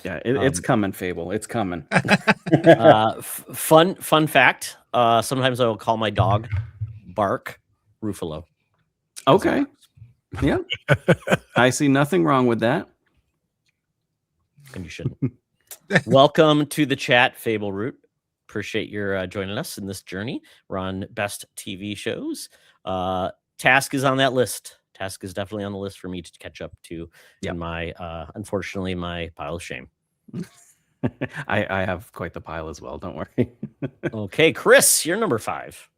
yeah, it's coming, Fable. It's coming. Fun fact. Sometimes I will call my dog Bark Ruffalo. Okay. Yeah. I see nothing wrong with that. And you shouldn't. Welcome to the chat, Fable Root. Appreciate your joining us in this journey. We're on best TV shows. Task is on that list. Task is definitely on the list for me to catch up to in my, unfortunately, my pile of shame. I have quite the pile as well. Don't worry. Okay, Chris, you're number 5.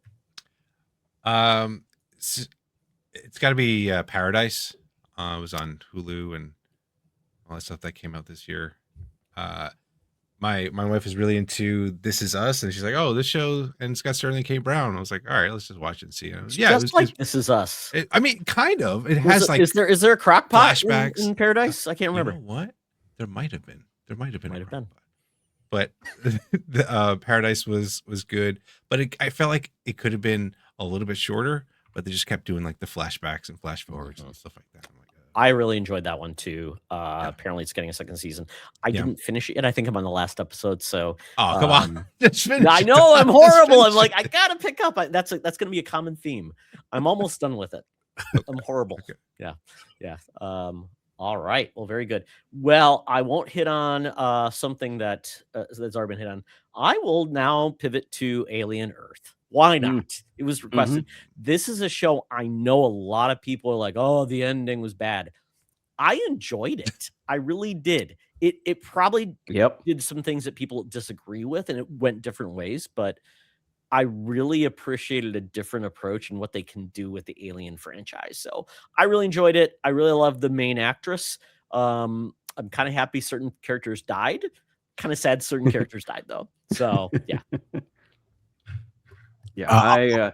It's got to be Paradise. It was on Hulu and all that stuff that came out this year. My wife is really into This Is Us, and she's like, "Oh, this show, and it's got Sterling K. Brown." I was like, "All right, let's just watch it and see." And it was, yeah, Just like This Is Us. I mean, kind of. It has like is there a crock pot flashbacks in Paradise? I can't remember. You know what? There might have been. Might have been. But the Paradise was good. But I felt like it could have been a little bit shorter. But they just kept doing like the flashbacks and flash forwards and stuff like that. I'm like, I really enjoyed that one too. Apparently, it's getting a second season. I didn't finish it, and I think I'm on the last episode. So, come on, I know I'm horrible. I'm like, I gotta pick up. That's going to be a common theme. I'm almost done with it. I'm horrible. Okay. Yeah. All right. Well, very good. Well, I won't hit on something that's already been hit on. I will now pivot to Alien Earth. Why not? It was requested. This is a show I know a lot of people are like, oh, the ending was bad. I enjoyed it. I really did. It probably did some things that people disagree with, and it went different ways, but I really appreciated a different approach and what they can do with the Alien franchise. So I really enjoyed it. I really love the main actress. I'm kind of happy certain characters died. Kind of sad certain characters died, though. So, yeah. Yeah,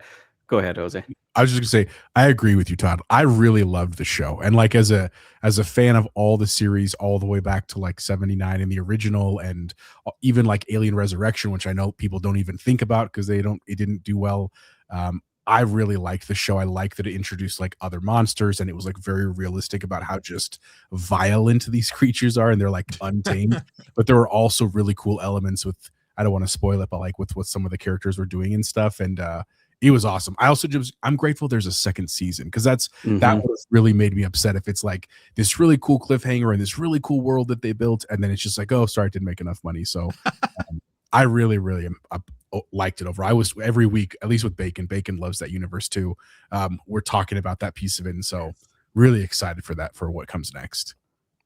go ahead, Jose. I was just gonna say, I agree with you, Todd. I really loved the show, and like as a fan of all the series, all the way back to like '79 in the original, and even like Alien Resurrection, which I know people don't even think about because it didn't do well. I really liked the show. I like that it introduced like other monsters, and it was like very realistic about how just violent these creatures are, and they're like untamed. But there were also really cool elements with. I don't want to spoil it, but like with what some of the characters were doing and stuff. And it was awesome. I'm grateful there's a second season because that really made me upset if it's like this really cool cliffhanger and this really cool world that they built. And then it's just like, oh, sorry, it didn't make enough money. So I really, really liked it over. I was every week, at least with Bacon loves that universe too. We're talking about that piece of it. And so really excited for that, for what comes next.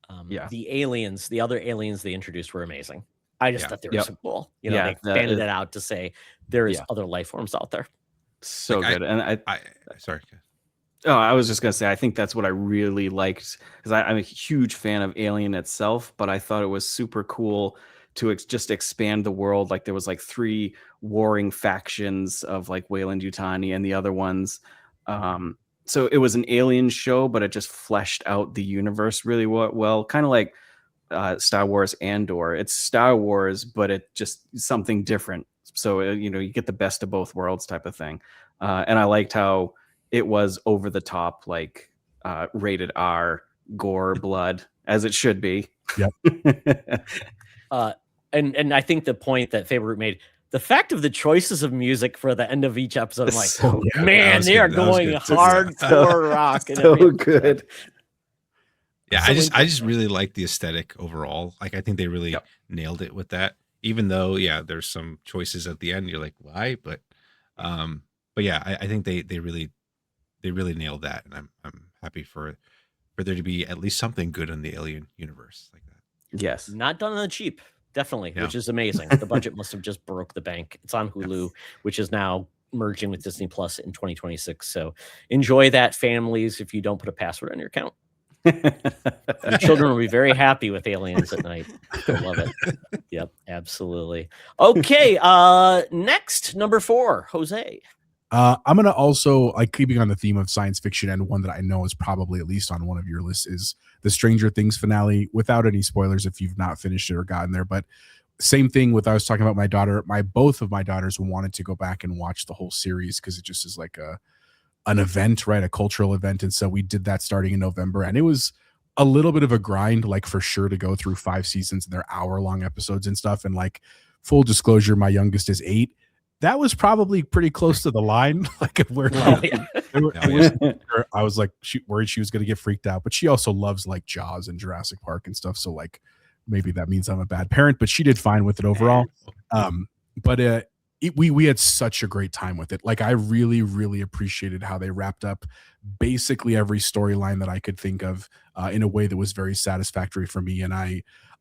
The other aliens they introduced were amazing. I just thought they were so cool. They expanded it out to say there is other life forms out there. So like good. And I sorry. Oh, I was just gonna say, I think that's what I really liked because I'm a huge fan of Alien itself, but I thought it was super cool to just expand the world. Like there was like 3 warring factions of like Weyland-Yutani and the other ones. So it was an alien show, but it just fleshed out the universe really well. Kind of like Star Wars Andor. It's Star Wars, but it just something different. So you get the best of both worlds type of thing. And I liked how it was over the top, like rated R, gore, blood, as it should be. Yep. And I think the point that Favorite made, The fact of the choices of music for the end of each episode, I'm like, So yeah, man, they are that was going good too, hardcore rock. And so every episode. good. Yeah, So I just interesting. really like the aesthetic overall. Like I think they really Yep. nailed it with that. Even though, yeah, there's some choices at the end. You're like, why? But yeah, I think they really nailed that, and I'm happy for there to be at least something good in the Alien universe like that. Yes. Not done on the cheap, definitely, Yeah. which is amazing. The budget must have just broke the bank. It's on Hulu, which is now merging with Disney Plus in 2026. So enjoy that, families, if you don't put a password on your account. Your children will be very happy with Aliens at night. They'll love it. Yep, absolutely. Okay, next, number 4, Jose. I'm gonna also, like, keeping on the theme of science fiction, and one that I know is probably at least on one of your lists, is the Stranger Things finale. Without any spoilers, if you've not finished it or gotten there, but same thing with, I was talking about my daughter. Both of my daughters wanted to go back and watch the whole series because it just is like an event, right? A cultural event, and so we did that starting in November, and it was a little bit of a grind, like for sure, to go through 5 seasons and their hour-long episodes and stuff. And like, full disclosure, my youngest is 8. That was probably pretty close to the line, like where I was like, worried she was going to get freaked out, but she also loves like Jaws and Jurassic Park and stuff. So like, maybe that means I'm a bad parent, but she did fine with it overall. But we had such a great time with it. Like, I really, really appreciated how they wrapped up basically every storyline that I could think of in a way that was very satisfactory for me. And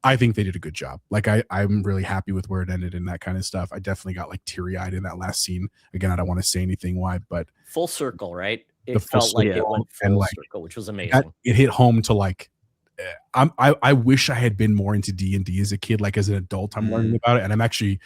I think they did a good job. Like, I'm really happy with where it ended and that kind of stuff. I definitely got like teary-eyed in that last scene. Again, I don't want to say anything why, but Full circle, right? The It full felt like it circle, went and full like circle, which was amazing. it hit home to like, I wish I had been more into D&D as a kid. Like, as an adult, I'm learning about it, and I'm actually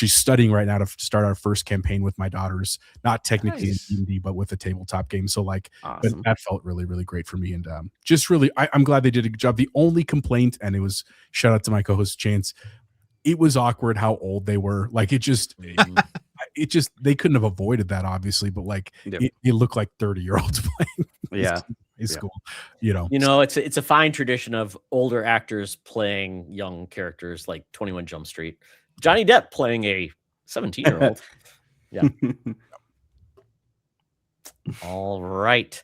studying right now to start our first campaign with my daughters. Not technically Nice. in D&D, but with a tabletop game. So like, but Awesome. that felt really, really great for me, and just really, I'm glad they did a good job. The only complaint, and it was, shout out to my co-host Chance, it was awkward how old they were. Like, it just they couldn't have avoided that, obviously, but like, Yep. it looked like 30-year-olds playing. Yeah. High school, you know. It's a fine tradition of older actors playing young characters, like 21 Jump Street. Johnny Depp playing a 17-year-old. Yeah. All right.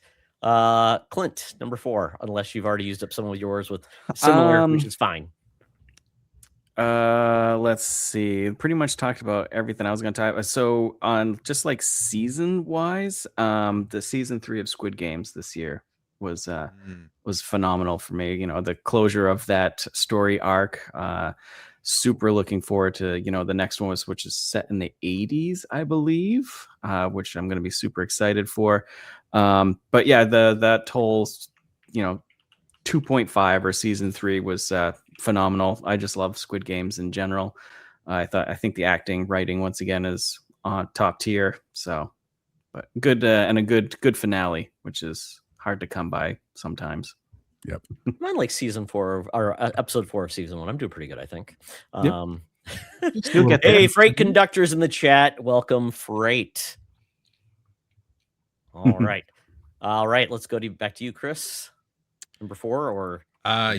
Clint, number 4, unless you've already used up some of yours with similar, which is fine. Let's see. Pretty much talked about everything I was going to talk about. So on just like season wise, the season 3 of Squid Games this year was phenomenal for me. You know, the closure of that story arc. Super looking forward to, the next one, which is set in the 80s, I believe, which I'm going to be super excited for. But yeah, that whole, 2.5 or season 3 was phenomenal. I just love Squid Games in general. I think the acting, writing once again is on top tier. So, but good and a good finale, which is hard to come by sometimes. Yep. Mine like season 4 or episode 4 of season 1. I'm doing pretty good, I think. You'll get there. Hey, Freight Conductors in the chat. Welcome, Freight. All right. All right. Let's go back to you, Chris. Number 4 or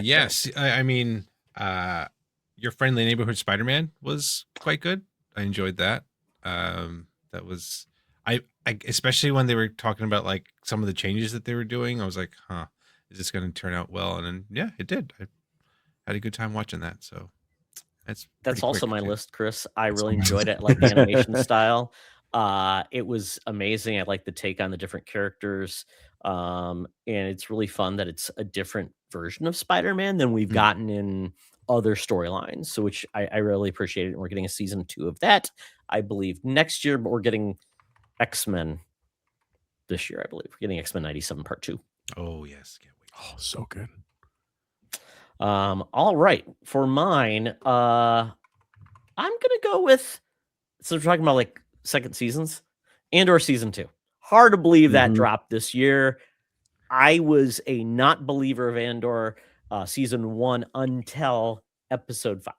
yes. I mean, Your Friendly Neighborhood Spider-Man was quite good. I enjoyed that. That was I especially when they were talking about like some of the changes that they were doing. I was like, huh, is this going to turn out well? And then yeah, it did. I had a good time watching that. So that's also my list, Chris. I really enjoyed it. I like the animation style. It was amazing. I like the take on the different characters. And it's really fun that it's a different version of Spider-Man than we've gotten in other storylines. So which I really appreciate it. And we're getting a season 2 of that, I believe, next year, but we're getting X-Men this year, I believe. We're getting X-Men 97 Part 2. Oh, yes. Can't wait. Oh, so good. All right. For mine, I'm gonna go with, so we're talking about like second seasons and/or season 2. Hard to believe that dropped this year. I was a not believer of Andor season 1 until episode 5,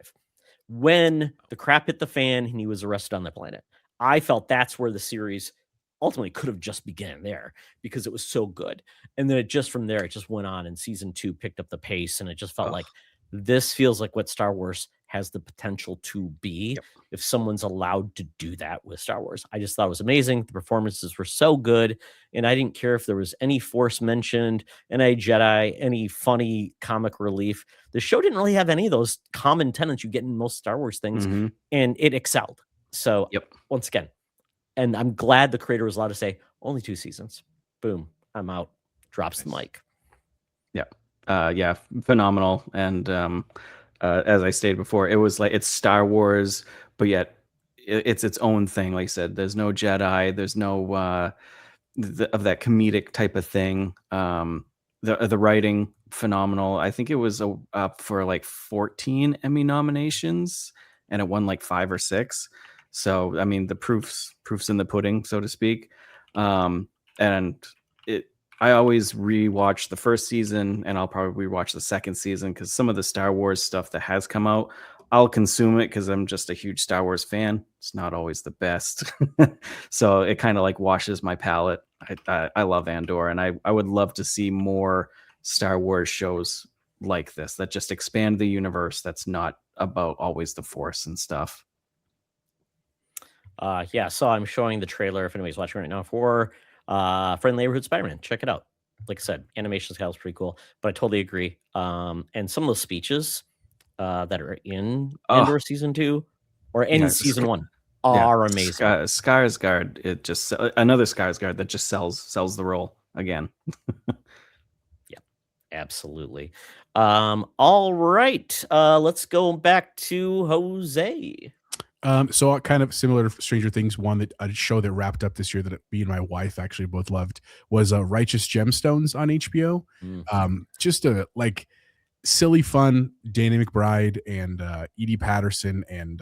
when the crap hit the fan and he was arrested on the planet. I felt that's where the series ultimately could have just began there because it was so good. And then from there, it just went on, and season 2 picked up the pace, and it just felt like this feels like what Star Wars has the potential to be Yep. if someone's allowed to do that with Star Wars. I just thought it was amazing. The performances were so good, and I didn't care if there was any Force mentioned, any Jedi, any funny comic relief. The show didn't really have any of those common tenets you get in most Star Wars things, Mhm. and it excelled. So Yep. once again, and I'm glad the creator was allowed to say only 2 seasons. Boom, I'm out. Drops the Nice. mic. Yeah, phenomenal. And as I stated before, it was like it's Star Wars, but yet it's its own thing. Like I said, there's no Jedi, there's no of that comedic type of thing. The writing phenomenal. I think it was up for like 14 Emmy nominations, and it won like 5 or 6. So I mean, the proofs in the pudding, so to speak. And it I always rewatch the first season, and I'll probably rewatch the second season because some of the Star Wars stuff that has come out, I'll consume it because I'm just a huge Star Wars fan. It's not always the best, so it kind of like washes my palate. I love Andor, and I would love to see more Star Wars shows like this that just expand the universe. That's not about always the Force and stuff. Yeah, so I'm showing the trailer if anybody's watching right now for Friendly Neighborhood Spider-Man. Check it out. Like I said, animation style is pretty cool, but I totally agree. And some of those speeches that are in Oh, Andor season 2 or in yeah, season 1 yeah, are amazing. Skarsgård. It just another Skarsgård that just sells the role again. Absolutely. All right. Let's go back to Jose. So kind of similar to Stranger Things, one that a show that wrapped up this year that me and my wife actually both loved was Righteous Gemstones on HBO. Just a like silly fun Danny McBride and Edie Patterson and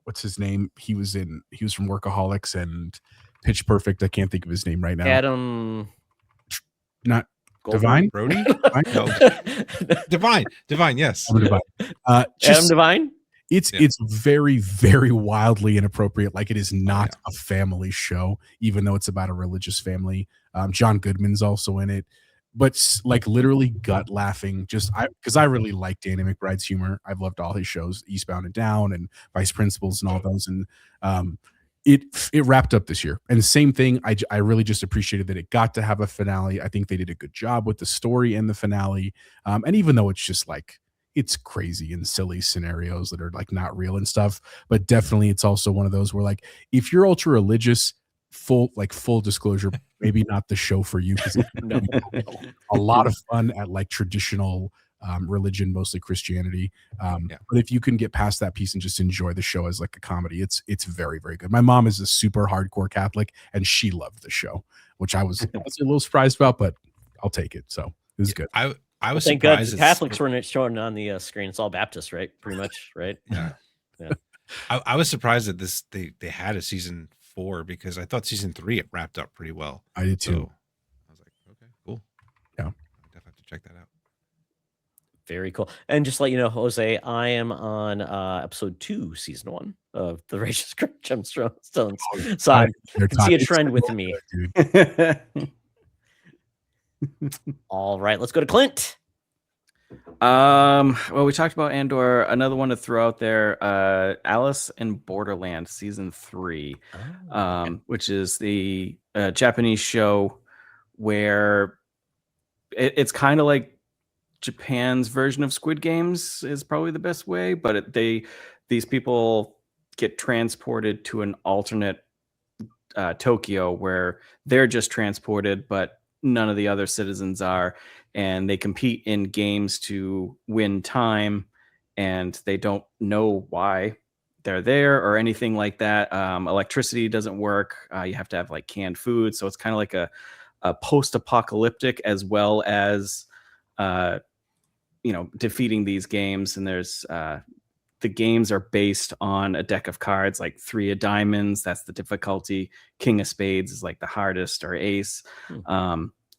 what's his name? He was from Workaholics and Pitch Perfect. I can't think of his name right now. Adam Not Goldberg? Divine? Brody? No. Divine, yes. Adam Divine. Adam Just Devine? it's very, very wildly inappropriate. Like it is not a family show, even though it's about a religious family. John Goodman's also in it, but like literally gut laughing. Just because I really like Danny McBride's humor. I've loved all his shows, Eastbound and Down and Vice Principals and all those. And it wrapped up this year. And same thing. I really just appreciated that it got to have a finale. I think they did a good job with the story and the finale. And even though it's just like it's crazy and silly scenarios that are like not real and stuff, but definitely it's also one of those where like if you're ultra religious, full disclosure, maybe not the show for you because No. a lot of fun at like traditional religion, mostly Christianity. But if you can get past that piece and just enjoy the show as like a comedy, it's very, very good. My mom is a super hardcore Catholic and she loved the show, which I was a little surprised about, but I'll take it. So it was good. I was Thank God surprised the Catholics weren't showing on the screen. It's all Baptist, right? Pretty much, right? Yeah. Yeah. I was surprised that they had a season 4 because I thought season 3 it wrapped up pretty well. I did too. So I was like, okay, cool. Yeah. I'll definitely have to check that out. Very cool. And just to let you know, Jose, I am on episode 2, season 1 of the Righteous Gemstones. So I can see a trend with me. All right, let's go to Clint. Well, we talked about Andor. Another one to throw out there, Alice in Borderland season 3, which is the Japanese show where it's kind of like Japan's version of Squid Games is probably the best way, but these people get transported to an alternate Tokyo where they're just transported, but none of the other citizens are, and they compete in games to win time, and they don't know why they're there or anything like that. Electricity doesn't work. You have to have like canned food, so it's kind of like a post-apocalyptic as well as defeating these games. And there's the games are based on a deck of cards, like 3 of diamonds. That's the difficulty. King of spades is like the hardest, or ace.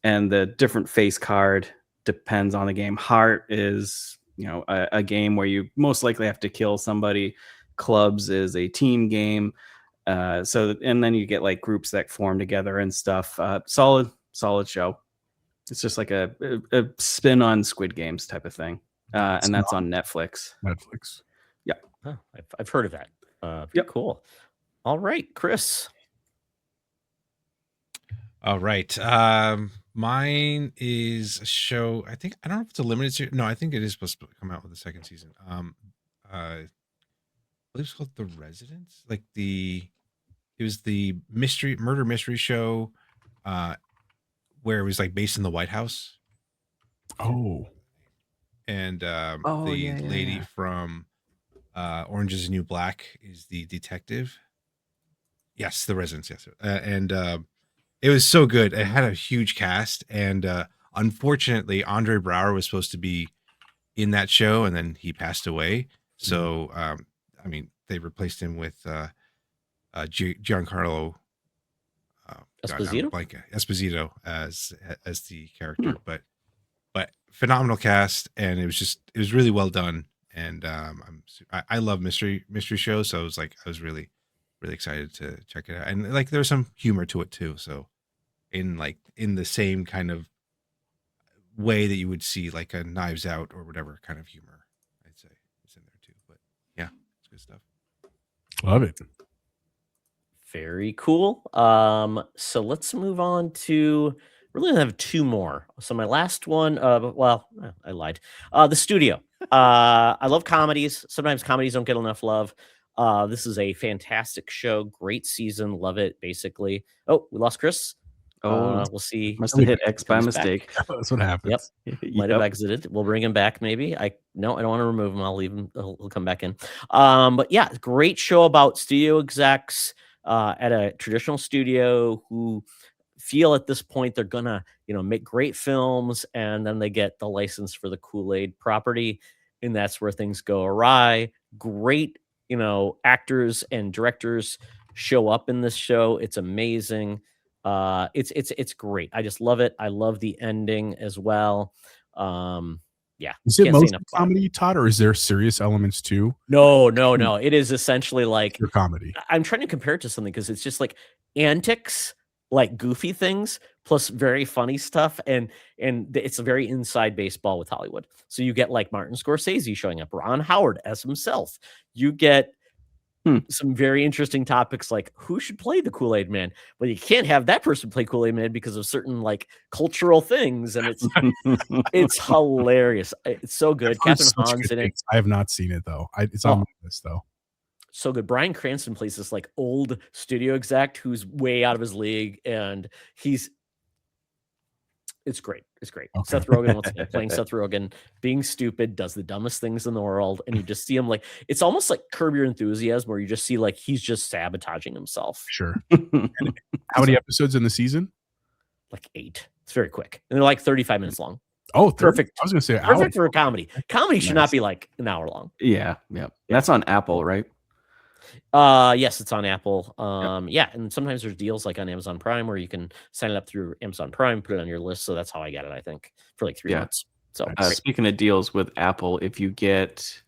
And the different face card depends on the game. Heart is, a game where you most likely have to kill somebody. Clubs is a team game. And then you get like groups that form together and stuff. Solid show. It's just like a spin on Squid Games type of thing. And that's on Netflix. Oh, I've heard of that. Yep. Cool. All right, Chris. All right. Mine is a show. I don't know if it's a limited series. No, I think it is supposed to come out with a second season. I believe it's called The Residence. It was the murder mystery show, where it was like based in the White House. Oh, And Oh, the yeah, lady yeah. from Orange is the New Black is the detective. Yes, The Residence. Yes, and it was so good. It had a huge cast, and unfortunately, Andre Braugher was supposed to be in that show, and then he passed away. So, I mean, they replaced him with Giancarlo Esposito? Esposito as the character, but phenomenal cast, and it was really well done. And I love mystery shows, so I was really excited to check it out, and like there's some humor to it too. So in the same kind of way that you would see like a Knives Out or whatever kind of humor, I'd say it's in there too. But yeah, it's good stuff. love it. Very cool. So let's move on to really have two more. So my last one, I lied. The Studio. I love comedies. Sometimes comedies don't get enough love. This is a fantastic show. Great season. Love it, basically. Oh, we lost Chris. Oh, We'll see. must have hit if he X by comes back. mistake. That's what happens. Might have exited. We'll bring him back, maybe. I don't want to remove him. I'll leave him. He'll come back in. But yeah, great show about studio execs at a traditional studio who feel at this point they're gonna, make great films, and then they get the license for the Kool-Aid property, and that's where things go awry. Great, actors and directors show up in this show. It's amazing. It's great. I just love it. I love the ending as well. Yeah. Is it can't say mostly enough about it. comedy, Todd, or is there serious elements too? No. It is essentially like Your comedy. I'm trying to compare it to something because it's just like antics, like goofy things, plus very funny stuff, and it's a very inside baseball with Hollywood. So you get like Martin Scorsese showing up, Ron Howard as himself. You get some very interesting topics like who should play the Kool-Aid Man. Well, you can't have that person play Kool-Aid Man because of certain like cultural things, and it's hilarious. It's so good. I've heard Catherine such Hahn's good in it. things. I have not seen it though. It's on my list though. So good. Bryan Cranston plays this like old studio exec who's way out of his league, and it's great. It's great. Okay. Seth Rogen, once again, playing Seth Rogen, being stupid, does the dumbest things in the world, and you just see him like it's almost like Curb Your Enthusiasm, where you just see like he's just sabotaging himself. Sure. How many episodes in the season? Like 8. It's very quick, and they're like 35 minutes long. Oh, 30? Perfect. I was going to say Perfect hour. for a comedy. Comedy should Nice. not be like an hour long. Yeah. That's on Apple, right? Yes, it's on Apple. Yeah, and sometimes there's deals like on Amazon Prime where you can sign it up through Amazon Prime, put it on your list. So that's how I got it, I think, for like 3 Yeah. months. So Nice. Speaking of deals with Apple, if you get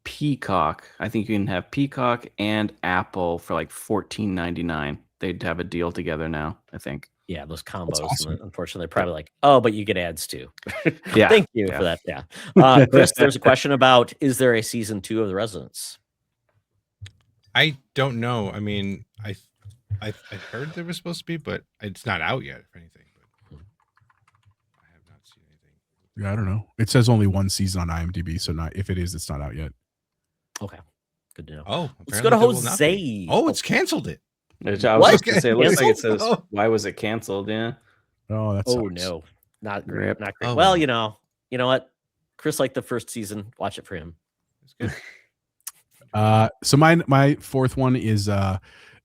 Peacock, I think you can have Peacock and Apple for like $14.99. They'd have a deal together now, I think. yeah, those combos. awesome. And unfortunately, they're probably like, oh, but you get ads too. Yeah. Thank you Yeah. for that. Yeah. Chris, there's a question about, is there a season 2 of The Residence? I don't know. I mean, I heard there was supposed to be, but it's not out yet. If anything, but I have not seen anything. Yeah, I don't know. It says only one season on IMDb, so if it is, it's not out yet. Okay. Good to know. Oh, Let's go to apparently there will not be. Jose. Oh, it's canceled it. Which I What? was just gonna say, it looks like it Canceled? says, Oh. why was it canceled? Yeah. Oh, that's Oh, no. Not great. Rip. Not great. Oh, well, well. you know what? Chris liked the first season. Watch it for him. It's good. So my fourth one is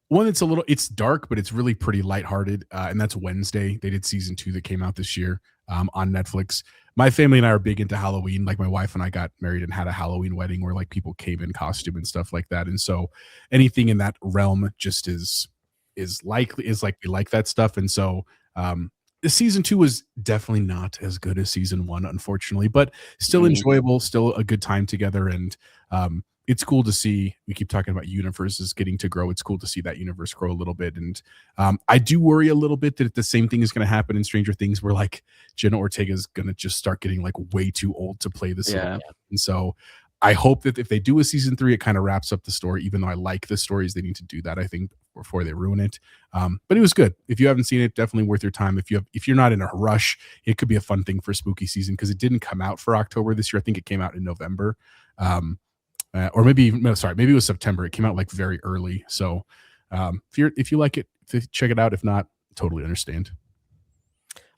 one that's it's dark, but it's really pretty lighthearted. And that's Wednesday. They did season 2 that came out this year on Netflix. My family and I are big into Halloween. Like my wife and I got married and had a Halloween wedding where like people came in costume and stuff like that. And so anything in that realm just is like we like that stuff. And so season 2 was definitely not as good as season 1, unfortunately, but still enjoyable, still a good time together. And it's cool to see. We keep talking about universes getting to grow. It's cool to see that universe grow a little bit. And I do worry a little bit that the same thing is going to happen in Stranger Things, where like Jenna Ortega is going to just start getting like way too old to play this. Yeah. And so I hope that if they do a season 3, it kind of wraps up the story. Even though I like the stories, they need to do that, I think, before they ruin it. But it was good. If you haven't seen it, definitely worth your time. If you're not in a rush, it could be a fun thing for spooky season, because it didn't come out for October this year. I think it came out in November, or maybe even, no, sorry, maybe it was September. It came out like very early. So if you like it, check it out. If not, totally understand.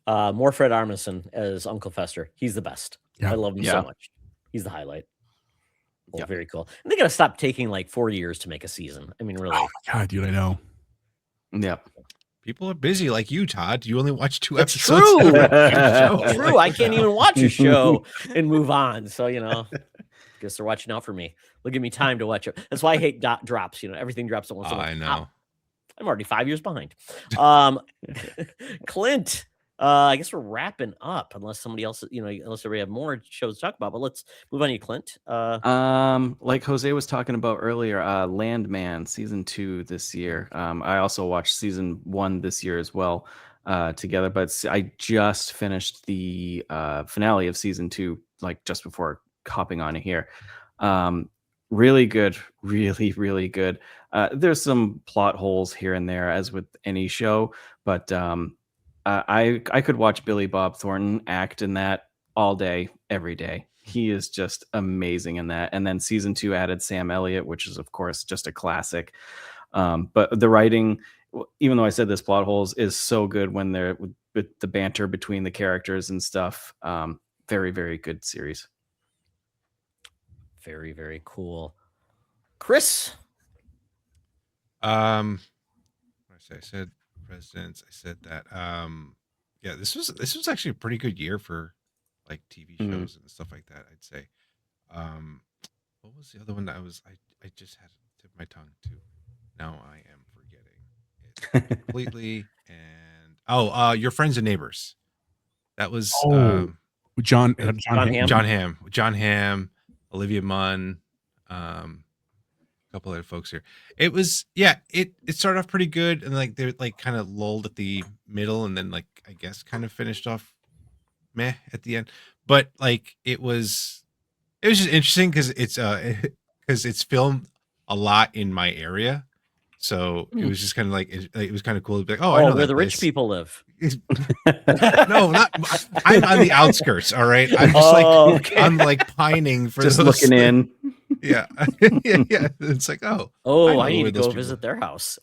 More Fred Armisen as Uncle Fester. He's the best. Yeah. I love him Yeah. so much. He's the highlight. Well, Yeah. very cool. And they got to stop taking like 4 years to make a season. I mean, really. Oh my God, dude, I know. Yep. People are busy like you, Todd. You only watch 2 That's episodes. true. of a show. True. I can't even watch a show and move on. So, guess they're watching out for me. They'll give me time to watch it. That's why I hate drops. Everything drops at once. I know. I'm already 5 years behind. Clint, I guess we're wrapping up unless somebody else, unless we have more shows to talk about. But let's move on to you, Clint. Like Jose was talking about earlier, Landman season 2 this year. I also watched season 1 this year as well, together. But I just finished the finale of season 2, like just before hopping on here. Really good, really, really good. There's some plot holes here and there, as with any show, but I could watch Billy Bob Thornton act in that all day, every day. He is just amazing in that. And then season 2 added Sam Elliott, which is of course just a classic. But the writing, even though I said this plot holes, is so good when they're with the banter between the characters and stuff. Very, very good series. Very, very cool. Chris. I said presidents. I said that. Yeah, this was actually a pretty good year for like TV shows and stuff like that, I'd say. What was the other one that I just had to tip my tongue to? Now I am forgetting it completely. And Your Friends and Neighbors. That was John Hamm, Olivia Munn, a couple other folks here. It was, yeah, it started off pretty good, and like they're like kind of lulled at the middle, and then like I guess kind of finished off meh at the end. But like it was just interesting because it's filmed a lot in my area. So it was just kind of like it was kind of cool to be like, I know where the rich people live. No, not I'm on the outskirts. All right, I'm just I'm like pining for just those, looking in. Yeah, yeah. It's like I need to go visit their house.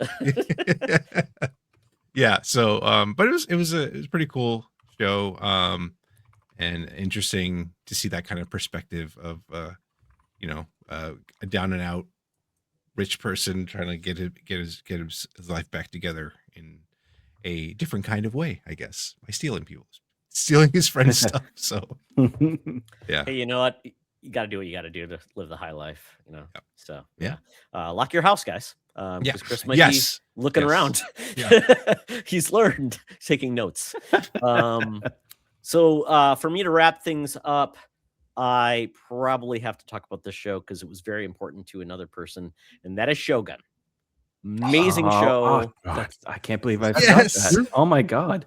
Yeah. So, but it was a pretty cool show, and interesting to see that kind of perspective of a down and out rich person trying to get his life back together in a different kind of way, I guess, by stealing his friend's stuff. So yeah. Hey, you know what? You got to do what you got to do to live the high life, Yep. So Yeah. Lock your house, guys. Because Chris might be looking around. Yeah. He's learned, taking notes. So for me to wrap things up, I probably have to talk about this show because it was very important to another person, and that is Shogun. Amazing show. I can't believe I forgot that. Oh my God.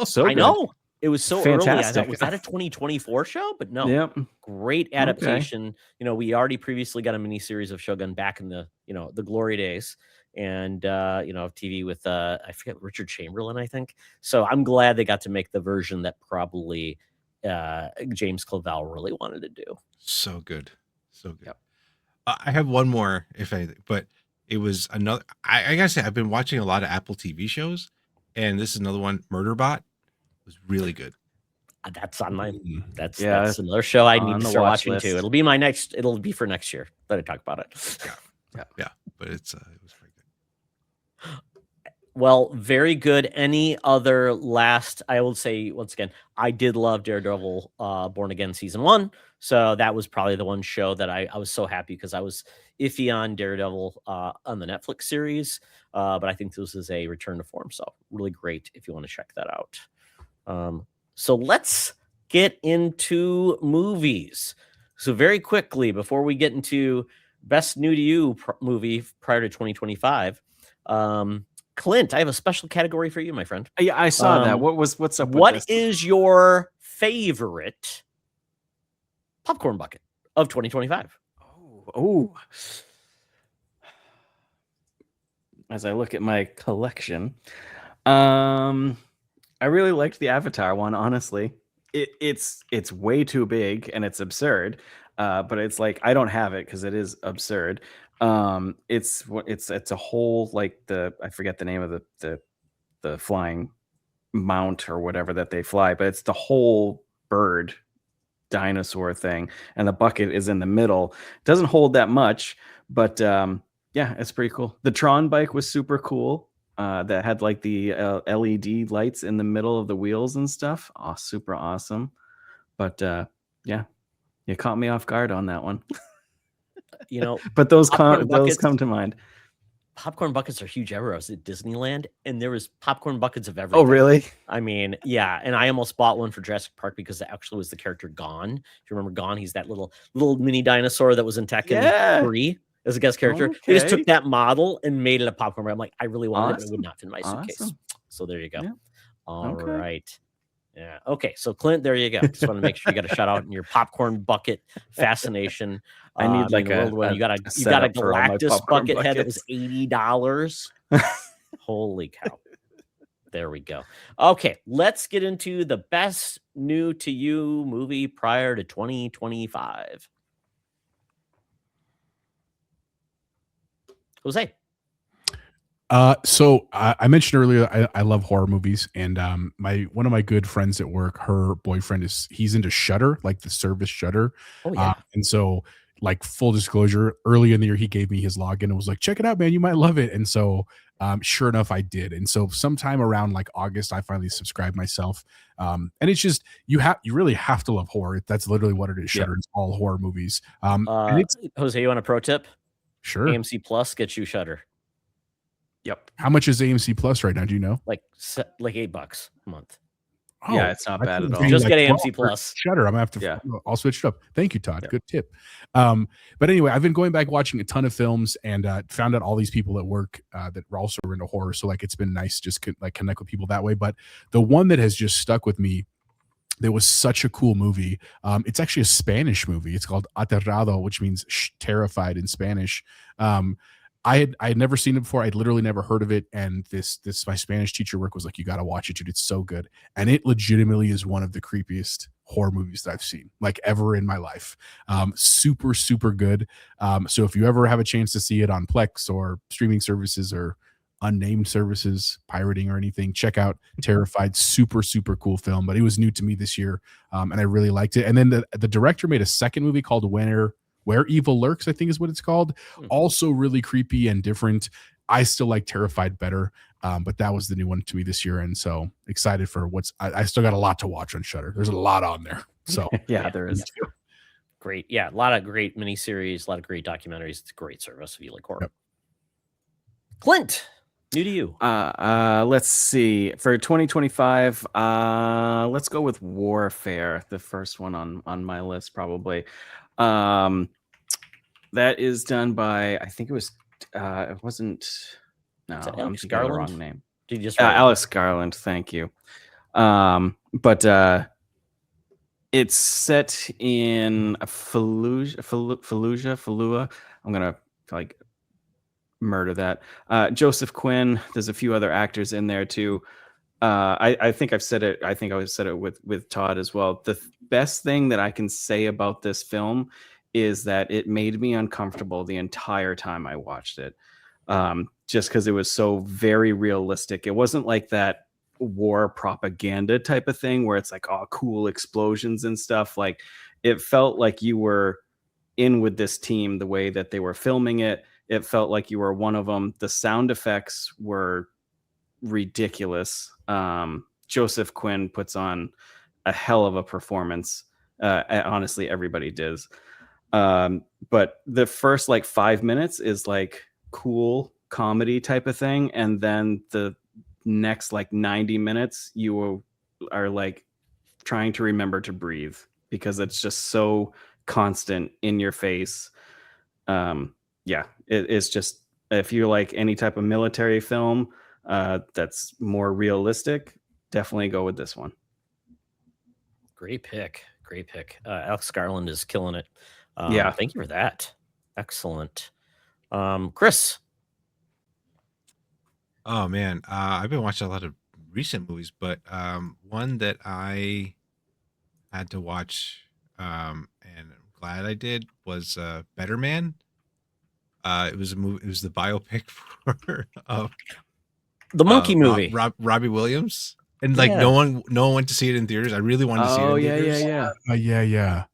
So I know. It was so fantastic. early. I thought, was that a 2024 show? But no. Yep. Great adaptation. Okay. We already previously got a mini series of Shogun back in the, the glory days, and TV with I forget, Richard Chamberlain, I think. So I'm glad they got to make the version that probably James Clavell really wanted to do. So good. Yep. I have one more, if anything, but it was another. I gotta say, I've been watching a lot of Apple TV shows, and this is another one. Murderbot was really good. That's on my. That's another show I need to start watching list. too. It'll be It'll be for next year that I talk about it. Yeah. But it was very good. Well, very good. Any other last? I will say once again, I did love Daredevil Born Again season 1. So that was probably the one show that I was so happy because I was iffy on Daredevil on the Netflix series. But I think this is a return to form. So really great if you want to check that out. So let's get into movies. So very quickly, before we get into best new to you movie prior to 2025, Clint, I have a special category for you, my friend. Yeah, I saw that. What's up with what this? is your favorite popcorn bucket of 2025? Oh, as I look at my collection, I really liked the Avatar one. Honestly, it's way too big and it's absurd. But it's like I don't have it because it is absurd. It's a whole like I forget the name of the flying mount or whatever that they fly, but it's the whole bird dinosaur thing, and the bucket is in the middle. It doesn't hold that much, but yeah, it's pretty cool. The Tron bike was super cool. That had like the LED lights in the middle of the wheels and stuff. Oh, super awesome. But yeah, you caught me off guard on that one. You know, But those popcorn those buckets. come to mind. Popcorn buckets are huge everywhere. I was at Disneyland, and there was popcorn buckets of everything. Oh, really? I mean, yeah, and I almost bought one for Jurassic Park because it actually was the character Gon. Do you remember Gon? He's that little mini dinosaur that was in Tekken 3 as a guest character. They just took Okay. that model and made it a popcorn. I'm like, I really wanted it, but it would Awesome. not fit in my suitcase. Awesome. So there you go. Yeah. All Okay. right. Yeah. Okay. So Clint, there you go. Just want to make sure you got a shout out in your popcorn bucket fascination. I need like in a world when you got a setup for all my Galactus popcorn bucket head that was buckets. $80. Holy cow. There we go. Okay, let's get into the best new to you movie prior to 2025. Jose. So I mentioned earlier I love horror movies, and one of my good friends at work, her boyfriend he's into Shudder, like the service Shudder. Oh yeah. And so, like, full disclosure, early in the year he gave me his login and was like, check it out, man, you might love it. And so sure enough, I did. And so sometime around like August, I finally subscribed myself. And it's just you really have to love horror. That's literally what it is. Shudder is all horror movies. And it's Jose, you want a pro tip? sure. AMC Plus gets you Shudder. Yep. How much is AMC Plus right now? Do you know? Like $8 a month. Oh, Yeah, it's not I bad thought at it was all. being Just like get 12 AMC for Plus. Shudder. I'm gonna have to. Yeah. I'll switch it up. Thank you, Todd. Yep. Good tip. But anyway, I've been going back watching a ton of films and found out all these people at work that were also into horror. So like, it's been nice just connect with people that way. But the one that has just stuck with me, there was such a cool movie. It's actually a Spanish movie. It's called Aterrado, which means terrified in Spanish. I had never seen it before. I'd literally never heard of it. And this my Spanish teacher work was like, you got to watch it, dude. It's so good. And it legitimately is one of the creepiest horror movies that I've seen like ever in my life. Super, super good. So if you ever have a chance to see it on Plex or streaming services or unnamed services, pirating or anything, check out Terrified. Super, super cool film, but it was new to me this year. And I really liked it. And then the director made a second movie called Where Evil Lurks, I think is what it's called. Also really creepy and different. I still like Terrified better, but that was the new one to me this year. And so excited for I still got a lot to watch on Shudder. There's a lot on there. So yeah, there is. Great. Yeah, a lot of great miniseries, a lot of great documentaries. It's a great service if you like horror. Yep. Clint, new to you. Let's see. For 2025, let's go with Warfare, the first one on my list, probably. That is done by, I think it was, it wasn't, no, I'm Alex thinking of the Garland? wrong name. Did you just Alex Garland, thank you. But it's set in Fallujah. I'm gonna like murder that. Joseph Quinn. There's a few other actors in there too. I think I've said it. I think I said it with Todd as well. The best thing that I can say about this film is that it made me uncomfortable the entire time I watched it. Just because it was so very realistic. It wasn't like that war propaganda type of thing where it's like, oh, cool explosions and stuff. Like, it felt like you were in with this team the way that they were filming it. It felt like you were one of them. The sound effects were ridiculous. Joseph Quinn puts on a hell of a performance. Honestly, everybody does. But the first like 5 minutes is like cool comedy type of thing, and then the next like 90 minutes you are like trying to remember to breathe because it's just so constant in your face. It's just, if you like any type of military film that's more realistic, definitely go with this one. Great pick. Alex Garland is killing it. Yeah. Thank you for that. Excellent. Chris. Oh man, I've been watching a lot of recent movies, but one that I had to watch, and I'm glad I did, was Better Man. It was a movie. It was the biopic for The monkey movie. Robbie Williams, and like Yeah. no one went to see it in theaters. I really wanted to see it Oh in yeah, theaters. yeah.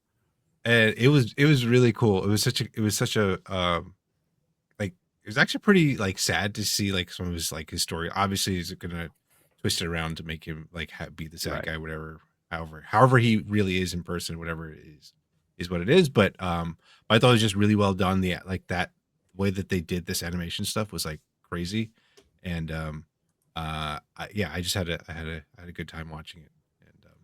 And it was really cool. It was such a like, it was actually pretty like sad to see like some of his story. Obviously, he's gonna twist it around to make him like be the sad Right. guy, whatever. However he really is in person, whatever it is what it is. But I thought it was just really well done. The like that way that they did this animation stuff was like crazy, and I just had a good time watching it.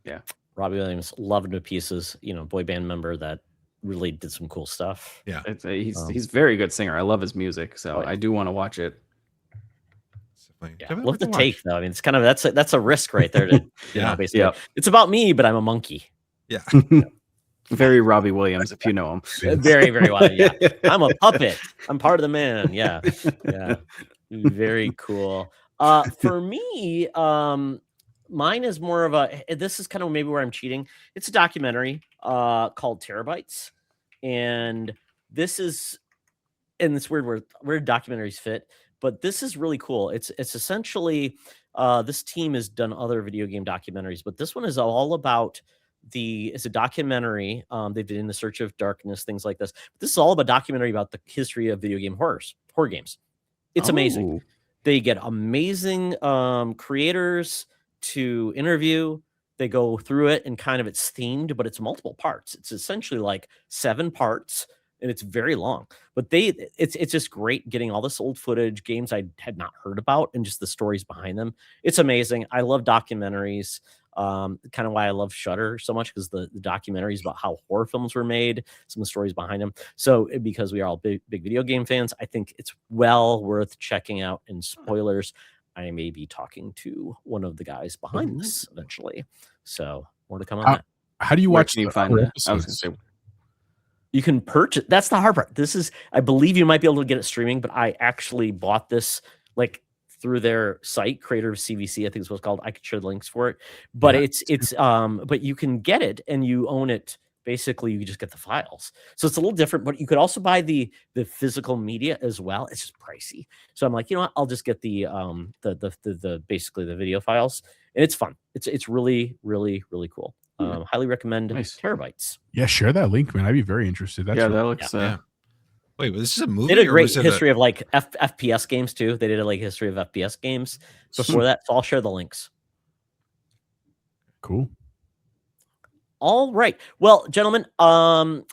And Robbie Williams, loved him to pieces. Boy band member that really did some cool stuff. yeah, He's very good singer. I love his music, so Oh, yeah. I do want to watch it. Yeah, love the take though. I mean, it's kind of that's a risk right there to basically. Yeah. It's about me, but I'm a monkey. yeah. Very Robbie Williams, if you know him. Very, very well. Yeah, I'm a puppet. I'm part of the man. Yeah, yeah. Very cool. For me, mine is more of a. This is kind of maybe where I'm cheating. It's a documentary called Terabytes, and this is, and it's weird where documentaries fit, but this is really cool. It's essentially this team has done other video game documentaries, but this one is all about it's a documentary. They did In the Search of Darkness, things like this. This is all about documentary about the history of video game horror games. It's amazing. They get amazing creators to interview. They go through it and kind of it's themed, but it's multiple parts. It's essentially like 7 parts. And it's very long, but it's just great getting all this old footage, games I had not heard about, and just the stories behind them. It's amazing. I love documentaries. Kind of why I love Shudder so much, because the documentaries about how horror films were made, some of the stories behind them. So because we are all big video game fans, I think it's well worth checking out. And spoilers, I may be talking to one of the guys behind this eventually. So more to come on that. How do you watch? Can you find that? I was going to say. You can purchase. That's the hard part. This is, I believe you might be able to get it streaming, but I actually bought this like through their site, Creator of CVC, I think is what it's called. I could share the links for it, but but you can get it and you own it. Basically, you just get the files. So it's a little different, but you could also buy the physical media as well. It's just pricey. So I'm like, you know what? I'll just get the basically the video files, and it's fun. It's really, really, really cool. Highly recommend. Nice. Terabytes. Yeah, share that link, man. I'd be very interested. That's that looks. Wait, but this is a movie. They did a great history of like FPS games too. They did a history of FPS games before that. So I'll share the links. Cool. All right. Well, gentlemen, the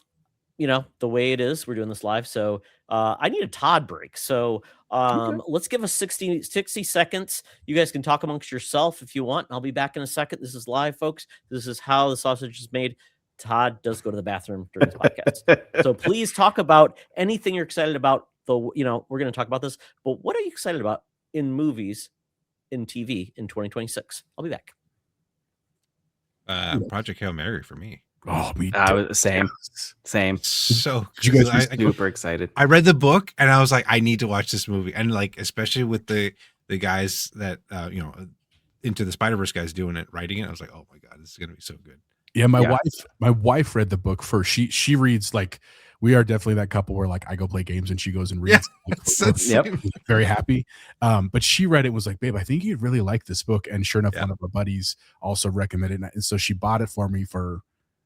way it is, we're doing this live. So I need a Todd break. So let's give us 60 seconds. You guys can talk amongst yourself if you want. I'll be back in a second. This is live, folks. This is how the sausage is made. Todd does go to the bathroom during this podcast. So please talk about anything you're excited about. We're going to talk about this, but what are you excited about in movies, in TV in 2026? I'll be back. Project Hail Mary for me. Oh, me too. Same. So you guys I'm super excited. I read the book and I was like, I need to watch this movie, and like especially with the guys that Into the Spider-Verse guys doing it, writing it. I was like, oh my god, this is gonna be so good. Yeah, my wife read the book first. She reads, like, we are definitely that couple where like I go play games and she goes and reads. Yeah, very happy. But she read it and was like, babe, I think you'd really like this book. And sure enough, one of our buddies also recommended it. And so she bought it for me for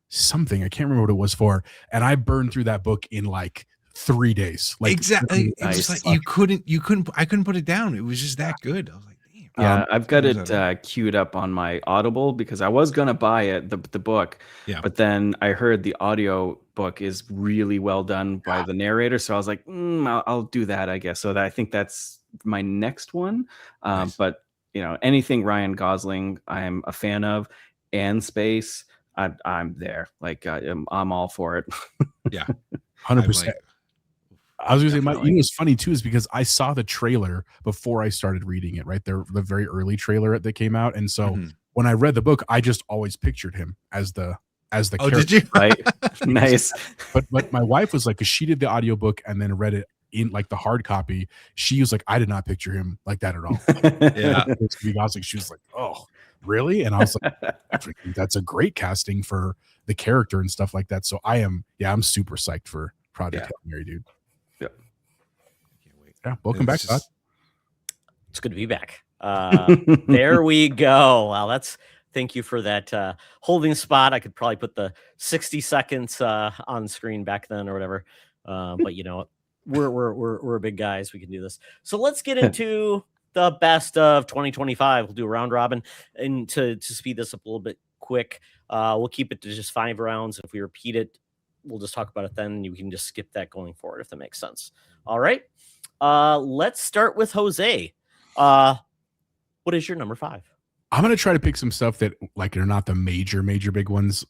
something. I can't remember what it was for. And I burned through that book in like 3 days. Like, exactly. It's like I couldn't put it down. It was just that good. I was like, yeah, I've got it queued up on my Audible because I was gonna buy it, the book, but then I heard the audio book is really well done by the narrator, so I was like, I'll do that, I guess. So I think that's my next one. Nice. But anything Ryan Gosling, I'm a fan of, and space, I'm there. Like I'm all for it. Yeah, 100%. I was gonna say, what's funny too is because I saw the trailer before I started reading it. Right, the very early trailer that came out, and so when I read the book, I just always pictured him as the as the Oh, character. did you? Right. Nice. But my wife was like, because she did the audiobook and then read it in like the hard copy. She was like, I did not picture him like that at all. Yeah. She was like, oh, really? And I was like, I think that's a great casting for the character and stuff like that. So I'm super psyched for Project Hail Mary, dude. Yeah. Can't wait. Yeah, welcome back, Todd. It's good to be back. There we go. Wow, thank you for that holding spot. I could probably put the 60 seconds on screen back then or whatever. But you know, we're big guys. We can do this. So let's get into the best of 2025. We'll do a round robin, and to speed this up a little bit quick, we'll keep it to just 5 rounds. If we repeat it, we'll just talk about it then, and you can just skip that going forward if that makes sense. All right. Let's start with Jose. What is your number 5? I'm going to try to pick some stuff that like are not the major big ones.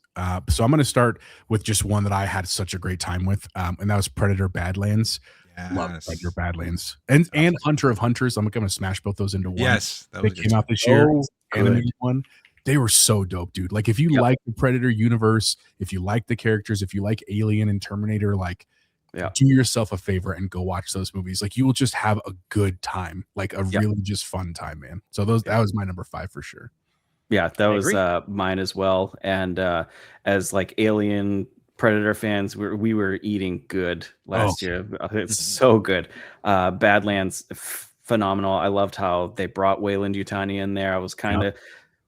So I'm going to start with just one that I had such a great time with. And that was Predator Badlands. Love Predator Badlands and Hunter of Hunters. I'm going to smash both those into one. Yes. They came out this year. Animated one. They were so dope, dude. Like if you like the Predator universe, if you like the characters, if you like Alien and Terminator, like do yourself a favor and go watch those movies. Like you will just have a good time, like a really just fun time, man. So that was my number 5 for sure. Yeah, that was mine as well. And as like Alien Predator fans, we were eating good last year. It's so good. Badlands, phenomenal. I loved how they brought Wayland Yutani in there. I was kind of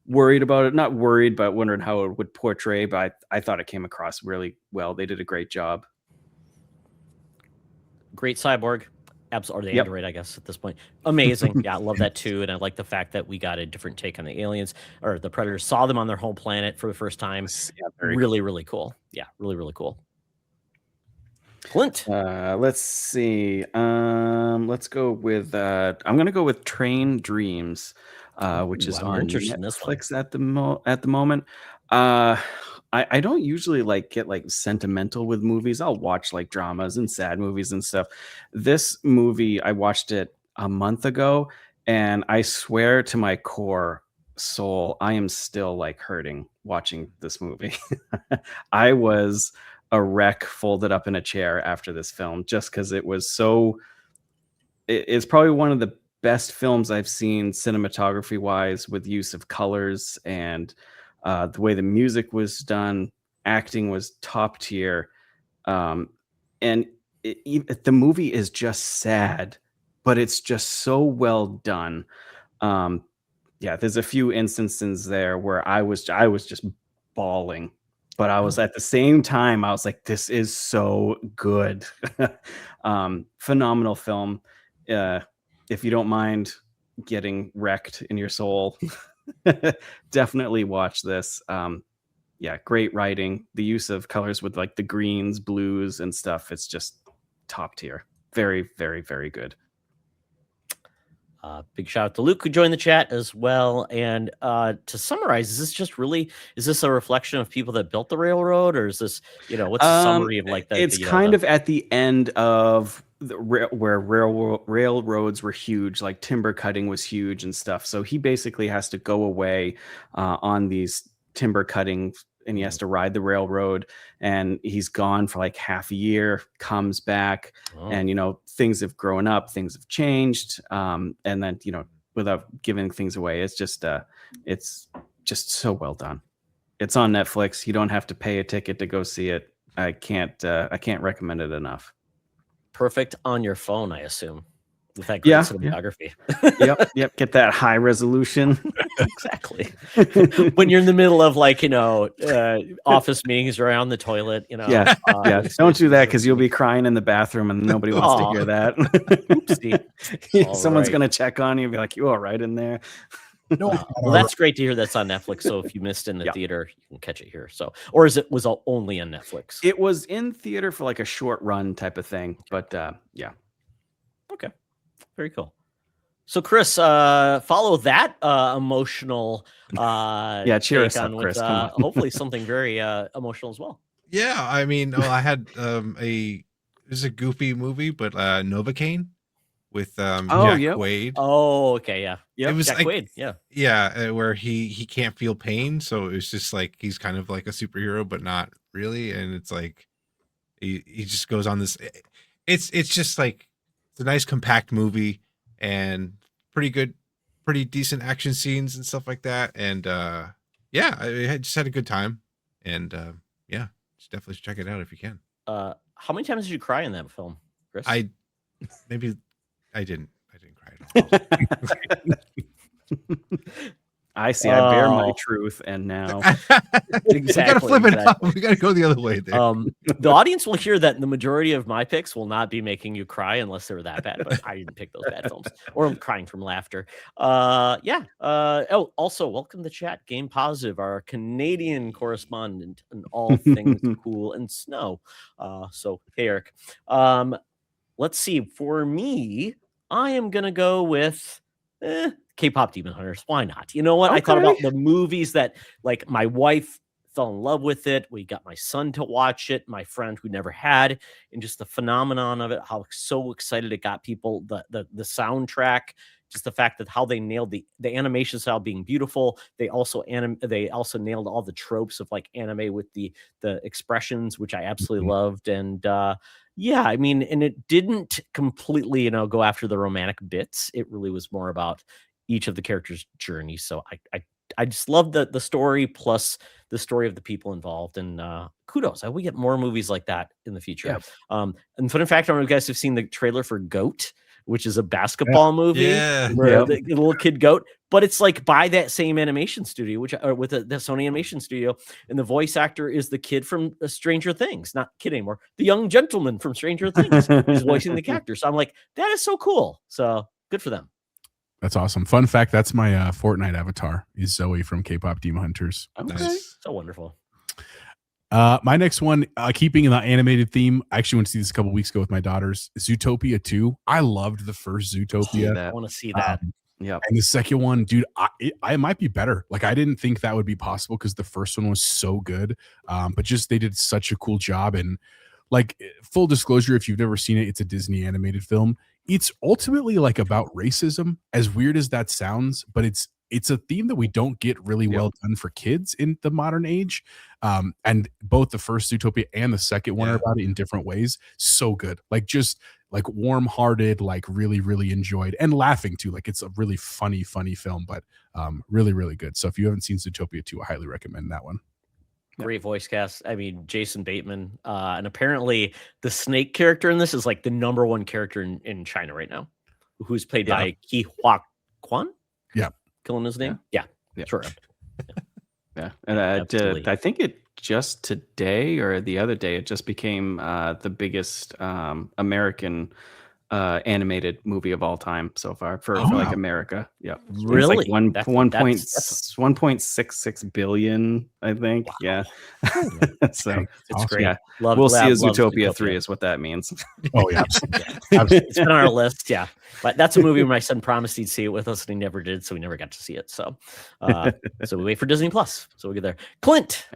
worried about it, not worried, but wondering how it would portray. But I thought it came across really well. They did a great job. Great cyborg, or the android, I guess at this point. Amazing. Yeah, I love that too, and I like the fact that we got a different take on the aliens or the Predators. Saw them on their home planet for the first time. Yeah, really cool. Yeah, really cool. Clint. Let's see. Let's go with. I'm gonna go with Train Dreams, which is on Netflix at the moment. I don't usually get sentimental with movies. I'll watch like dramas and sad movies and stuff. This movie, I watched it a month ago, and I swear to my core soul, I am still like hurting watching this movie. I was a wreck folded up in a chair after this film, just because it was so. It's probably one of the best films I've seen cinematography wise, with use of colors and the way the music was done. Acting was top tier. And the movie is just sad, but it's just so well done. There's a few instances there where I was just bawling, but I was at the same time, I was like, this is so good. Phenomenal film. If you don't mind getting wrecked in your soul, definitely watch this. Great writing. The use of colors with like the greens, blues, and stuff. It's just top tier. Very, very, very good. Big shout out to Luke who joined the chat as well. And to summarize, is this a reflection of people that built the railroad, or is this, what's the summary of like that? It's kind of at the end of where railroads were huge, like timber cutting was huge and stuff. So he basically has to go away on these timber cutting, and he has to ride the railroad, and he's gone for like half a year, comes back, and things have grown up, things have changed, and then without giving things away, it's just so well done. It's on Netflix. You don't have to pay a ticket to go see it. I can't recommend it enough. Perfect on your phone, I assume, with that great cinematography. Yep. Get that high resolution. Exactly. When you're in the middle of office meetings or on the toilet, Don't do that, because you'll be crying in the bathroom and nobody wants to hear that. Oopsie. Someone's gonna check on you and be like, "You all right in there?" No, well, that's great to hear. That's on Netflix. So if you missed in the theater, you can catch it here. So, or was it only on Netflix? It was in theater for like a short run type of thing, but okay, very cool. So Chris, follow that emotional. Cheer us up, Chris. Hopefully something very emotional as well. Yeah, I mean, I had it was a goofy movie, but Novocaine with Oh, Jack yep. Quaid. Oh, okay, yeah. Yep. It was Jack like Quaid, yeah. yeah, where he can't feel pain, so it's just like he's kind of like a superhero, but not really. And it's like he just goes on this. It's just like it's a nice compact movie and pretty good, pretty decent action scenes and stuff like that. And yeah, I just had a good time. And yeah, just definitely check it out if you can. How many times did you cry in that film, Chris? I didn't cry at all. I see. I bear my Oh. truth, and now We gotta flip it up. We gotta go the other way there. The audience will hear that the majority of my picks will not be making you cry unless they were that bad, but I didn't pick those bad films or I'm crying from laughter. Yeah. Oh, also welcome to chat. Game Positive, our Canadian correspondent in all things cool and snow. So hey, Eric. Let's see. For me, I am gonna go with K-pop Demon Hunters. Why not? You know what? I thought about the movies that like my wife fell in love with it. We got my son to watch it, my friend who never had, and just the phenomenon of it, how so excited it got people, the soundtrack, just the fact that how they nailed the animation style being beautiful. They also nailed all the tropes of like anime with the expressions, which I absolutely loved. And yeah, I mean, and it didn't completely, go after the romantic bits. It really was more about each of the characters' journey. So I just love the story plus the story of the people involved. And kudos. I hope we get more movies like that in the future. Yeah. And fun fact, I don't know if you guys have seen the trailer for Goat, which is a basketball movie where the little kid goat, but it's like by that same animation studio, which with the Sony animation studio, and the voice actor is the kid from Stranger Things, not kid anymore, the young gentleman from Stranger Things is voicing the character. So I'm like, that is so cool. So good for them. That's awesome. Fun fact, that's my Fortnite avatar is Zoe from K-pop Demon Hunters. Okay. Nice. So wonderful. My next one, keeping in the animated theme, I actually went to see this a couple weeks ago with my daughters. Zootopia 2. I loved the first Zootopia. I want to see that. Yeah. And the second one, dude, I might be better. Like I didn't think that would be possible because the first one was so good. But just they did such a cool job. And like full disclosure, if you've never seen it, it's a Disney animated film. It's ultimately like about racism, as weird as that sounds, but it's a theme that we don't get really well done for kids in the modern age. And both the first Zootopia and the second one are about it in different ways. So good. Like just like warm-hearted, like really, really enjoyed and laughing too. Like it's a really funny film, but really, really good. So if you haven't seen Zootopia 2, I highly recommend that one. Great voice cast. I mean, Jason Bateman. And apparently the snake character in this is like the #1 character in China right now, who's played by Ki Hua Kwan. Yeah. Killing his name. Yeah. Sure. Yeah. And I think it just today or the other day, it just became the biggest American animated movie of all time so far for like America. Yeah. Really? It's like 1.66 billion, I think. Wow. Yeah. So it's awesome. great. Yeah. Love, we'll see a Zootopia 3 is what that means. Oh yeah. It's been on our list. Yeah. But that's a movie where my son promised he'd see it with us and he never did. So we never got to see it. So so we wait for Disney Plus. So we get there. Clint.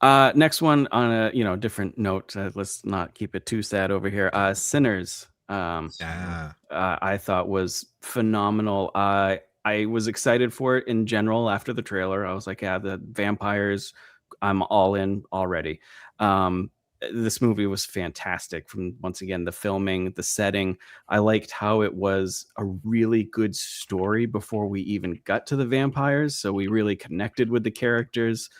Next one on a different note. Let's not keep it too sad over here. Sinners. I thought was phenomenal. I was excited for it in general after the trailer. I was like, yeah, the vampires, I'm all in already. This movie was fantastic from, once again, the filming, the setting. I liked how it was a really good story before we even got to the vampires. So we really connected with the characters.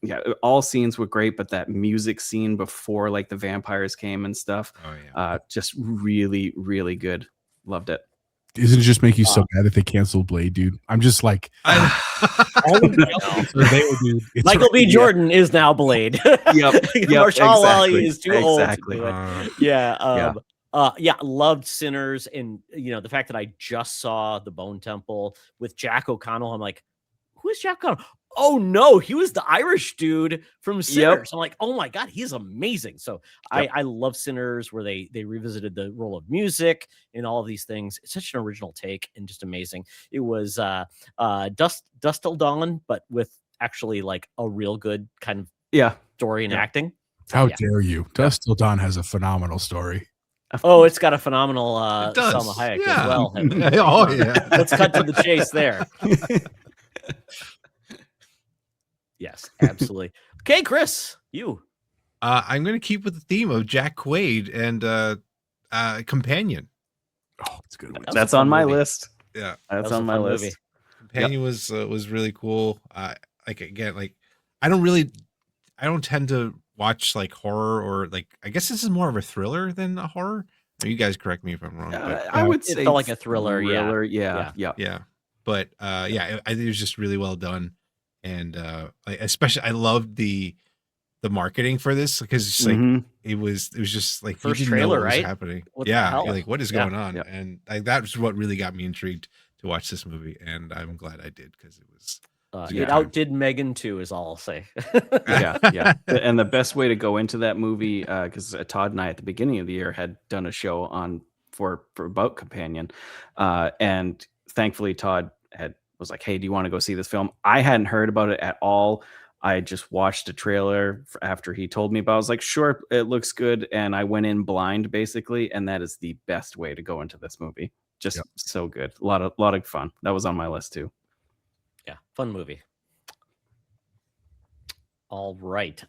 Yeah, all scenes were great, but that music scene before like the vampires came and stuff, just really, really good. Loved it. Doesn't it just make you so mad that they canceled Blade, dude? I'm just like, all of Michael B. Jordan is now Blade. Yep. Marshall Ali is too old. Loved Sinners, and the fact that I just saw The Bone Temple with Jack O'Connell. I'm like, who is Jack O'Connell? Oh no, he was the Irish dude from Sinners. I'm like, oh my god, he's amazing. So I love Sinners, where they revisited the role of music and all of these things. It's such an original take and just amazing. It was Dust Till Dawn, but with actually like a real good kind of story and acting. How dare you? Dust Till Dawn has a phenomenal story. Oh, it's got a phenomenal It does. Salma Hayek as Yeah. well. Oh, yeah. Let's cut to the chase there. Yes, absolutely. Okay, Chris, you. I'm going to keep with the theme of Jack Quaid and Companion. Oh, it's a good one. That was That's a fun on my movie. list. Yeah. That's was a on my fun list. movie. Companion was really cool. Like again, like I don't tend to watch like horror or like I guess this is more of a thriller than a horror. You guys correct me if I'm wrong, but I would It say felt like a thriller, yeah. Yeah. yeah. But yeah, I think it was just really well done, and especially I loved the marketing for this because it's like Mhm. it was just like First you didn't know trailer, what was right? happening. What the Yeah, hell? you're like what is Yeah. going on, Yep. and like that's what really got me intrigued to watch this movie, and I'm glad I did because it was. a good It time. outdid Megan 2, is all I'll say. Yeah. And the best way to go into that movie, because Todd and I at the beginning of the year had done a show on for about Companion, and thankfully Todd was like, "Hey, do you want to go see this film?" I hadn't heard about it at all. I just watched a trailer after he told me about it. I was like, "Sure, it looks good," and I went in blind basically, and that is the best way to go into this movie. Just Yep. so good, a lot of fun. That was on my list too. Yeah, fun movie. All right.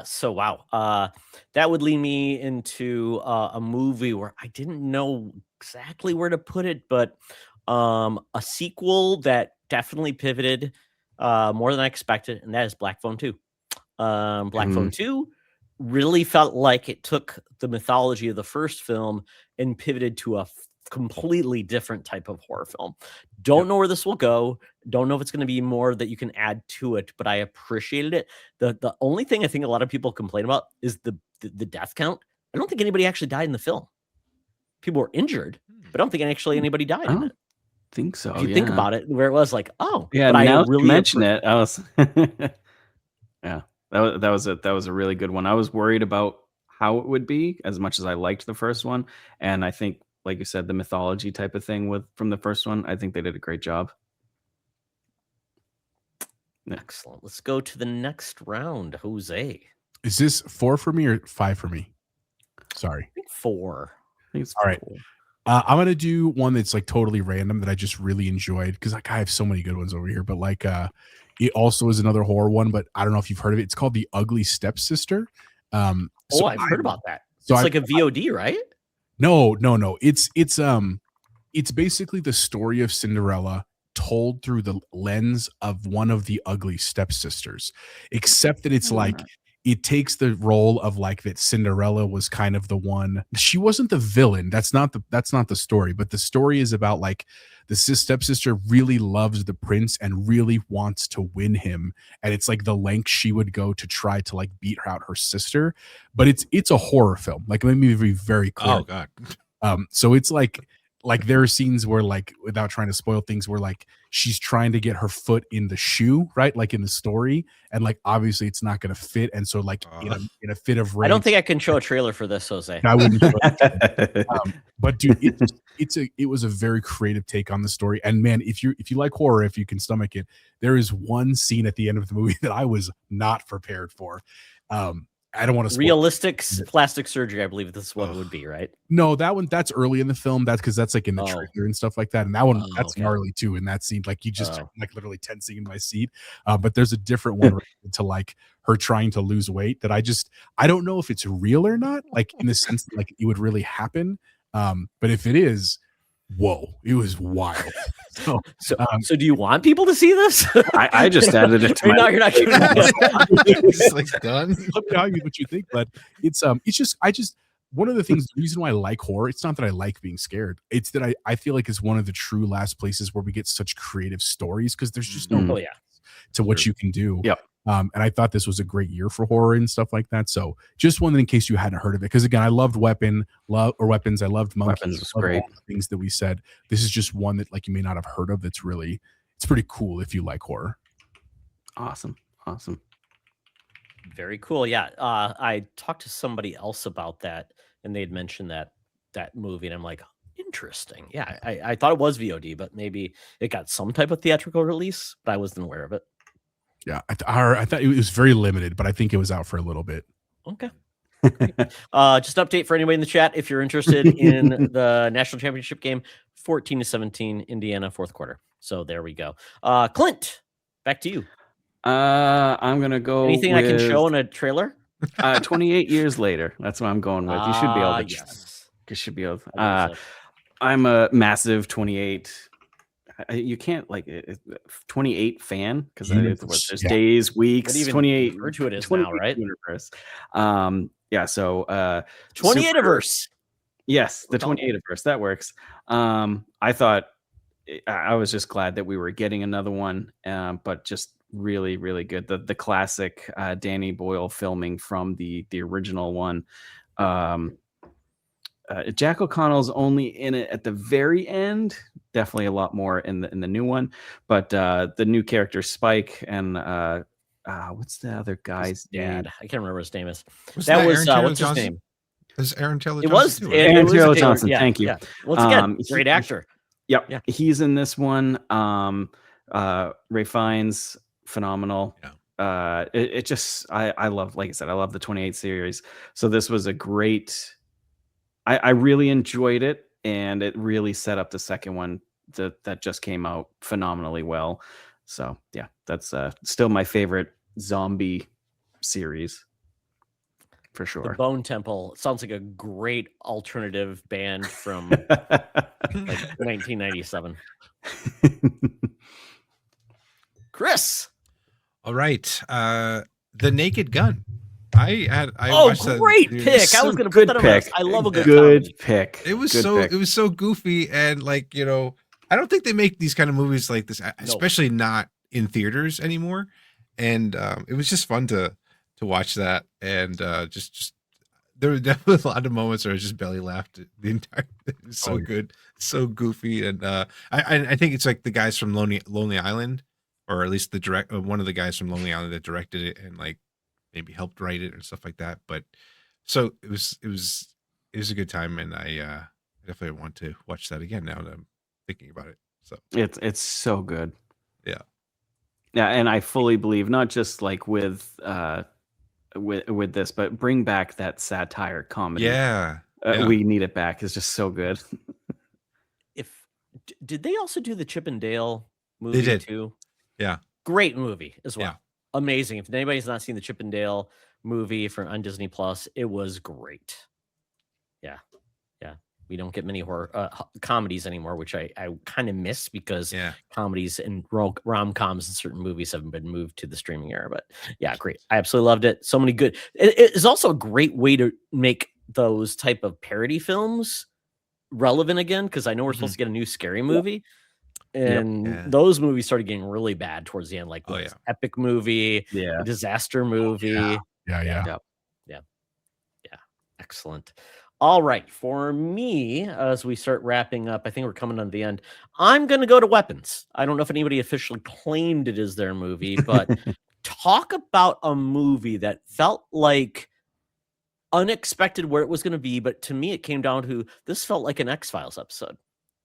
So wow. That would lead me into a movie where I didn't know exactly where to put it, but a sequel that definitely pivoted more than I expected, and that is Black Phone 2. Black Phone 2 really felt like it took the mythology of the first film and pivoted to a completely different type of horror film. Don't know where this will go. Don't know if it's going to be more that you can add to it, but I appreciated it. The only thing I think a lot of people complain about is the death count. I don't think anybody actually died in the film. People were injured, but I don't think actually anybody died I in don't it. think so. If you think about it, where it was like, oh, Yeah, but I now really you mention it, I was yeah, that was a really good one. I was worried about how it would be as much as I liked the first one, and I think, like you said, the mythology type of thing from the first one, I think they did a great job. Excellent. Let's go to the next round. Jose. Is this 4 for me or 5 for me? Sorry. I think 4. I think it's All right. cool. I'm gonna do one that's like totally random that I just really enjoyed because like I have so many good ones over here, but like it also is another horror one, but I don't know if you've heard of it. It's called The Ugly Stepsister. I've heard about that. So it's like a VOD, right? No. It's basically the story of Cinderella told through the lens of one of the ugly stepsisters, except that it's like it takes the role of like that Cinderella was kind of the one. She wasn't the villain. That's not the story, but the story is about like the stepsister really loves the prince and really wants to win him, and it's like the length she would go to try to like beat out her sister. But it's a horror film. Like let me be very clear. Oh God. So it's like there are scenes where like without trying to spoil things where like she's trying to get her foot in the shoe, right? Like in the story, and like obviously it's not going to fit, and so like in a fit of rage, I don't think I can show a trailer for this, Jose. I wouldn't show it. But dude, it was a very creative take on the story, and man, if you like horror, if you can stomach it, there is one scene at the end of the movie that I was not prepared for. I don't want to realistic plastic surgery. I believe this one would be, right? No, that's early in the film. That's because that's like in the trailer and stuff like that. And that one that's gnarly too. And that scene, like you just like literally tensing in my seat. But there's a different one to like her trying to lose weight that I don't know if it's real or not. Like in the sense that like it would really happen. But if it is, whoa, it was wild. So do you want people to see this? I just added it to you're not giving It's like done. Let me know what you think, but it's just one of the things, the reason why I like horror, it's not that I like being scared. It's that I feel like it's one of the true last places where we get such creative stories because there's just no to what you can do. Yep. And I thought this was a great year for horror and stuff like that. So just one in case you hadn't heard of it, because again, I loved Weapons. I loved Monkey. Weapons was great. All the things that we said. This is just one that like you may not have heard of. It's pretty cool if you like horror. Awesome. Very cool. Yeah. I talked to somebody else about that, and they'd mentioned that movie, and I'm like, interesting. Yeah, I thought it was VOD, but maybe it got some type of theatrical release, but I wasn't aware of it. Yeah, I thought it was very limited, but I think it was out for a little bit. Okay. Just update for anybody in the chat if you're interested in the national championship game, 14-17, Indiana, fourth quarter. So there we go. Clint, back to you. I'm gonna go. Anything I can show in a trailer? 28 years later. That's what I'm going with. You should be able to. Yes. You should be able. I believe so. I'm a massive 28. You can't 28 fan because there's days, weeks, What even 28. refer to it as now, right? Universe. So 28-verse. Yes, the 28-verse that works. I thought I was just glad that we were getting another one, but just really, really good. The classic Danny Boyle filming from the original one. Jack O'Connell's only in it at the very end. Definitely a lot more in the new one, but the new character Spike and what's the other guy's dad? I can't remember his name is. Was That was Aaron what's Taylor his Johnson? name? Is Aaron Taylor It Johnson? was too, right? Aaron Taylor Taylor Johnson. Yeah, Thank you. Yeah. Once again, He- great actor. Yep. Yeah. He's in this one. Ray Fiennes, phenomenal. Yeah. It just I love, like I said, I love the 28 series. So this was a great. I really enjoyed it, and it really set up the second one that just came out phenomenally well. So yeah, that's still my favorite zombie series for The sure. Bone Temple sounds like a great alternative band from like 1997. Chris. All right. The Naked Gun. I watched that. Great Dude, pick. I was going to put that on my list. I love a good comedy. pick. It was Good pick. it was so goofy, and like, I don't think they make these kind of movies like this, especially not in theaters anymore. And it was just fun to watch that, and just there were definitely a lot of moments where I just belly laughed the entire. It was so good, so goofy, and I think it's like the guys from Lonely Island, or at least one of the guys from Lonely Island that directed it and like maybe helped write it and stuff like that. But so it was a good time, and I definitely want to watch that again now that I'm thinking about it. So It's so good. Yeah. Yeah, and I fully believe, not just like with this, but bring back that satire comedy. yeah. We need it back. It's just so good. Did they also do the Chip and Dale movie did. too? Yeah. Great movie as well. Yeah. Amazing. If anybody's not seen the Chip and Dale movie on Disney Plus, it was great. Yeah. We don't get many horror comedies anymore, which I kind of miss, because comedies and rom-coms and certain movies have been moved to the streaming era. But yeah, great. I absolutely loved it. So many good. It is also a great way to make those type of parody films relevant again, because I know we're supposed to get a new scary movie. And those movies started getting really bad towards the end, like Epic movie, disaster movie. Yeah. Excellent. All right, for me, as we start wrapping up, I think we're coming on the end. I'm going to go to Weapons. I don't know if anybody officially claimed it as their movie, but talk about a movie that felt like unexpected where it was going to be. But to me, it came down to, this felt like an X-Files episode.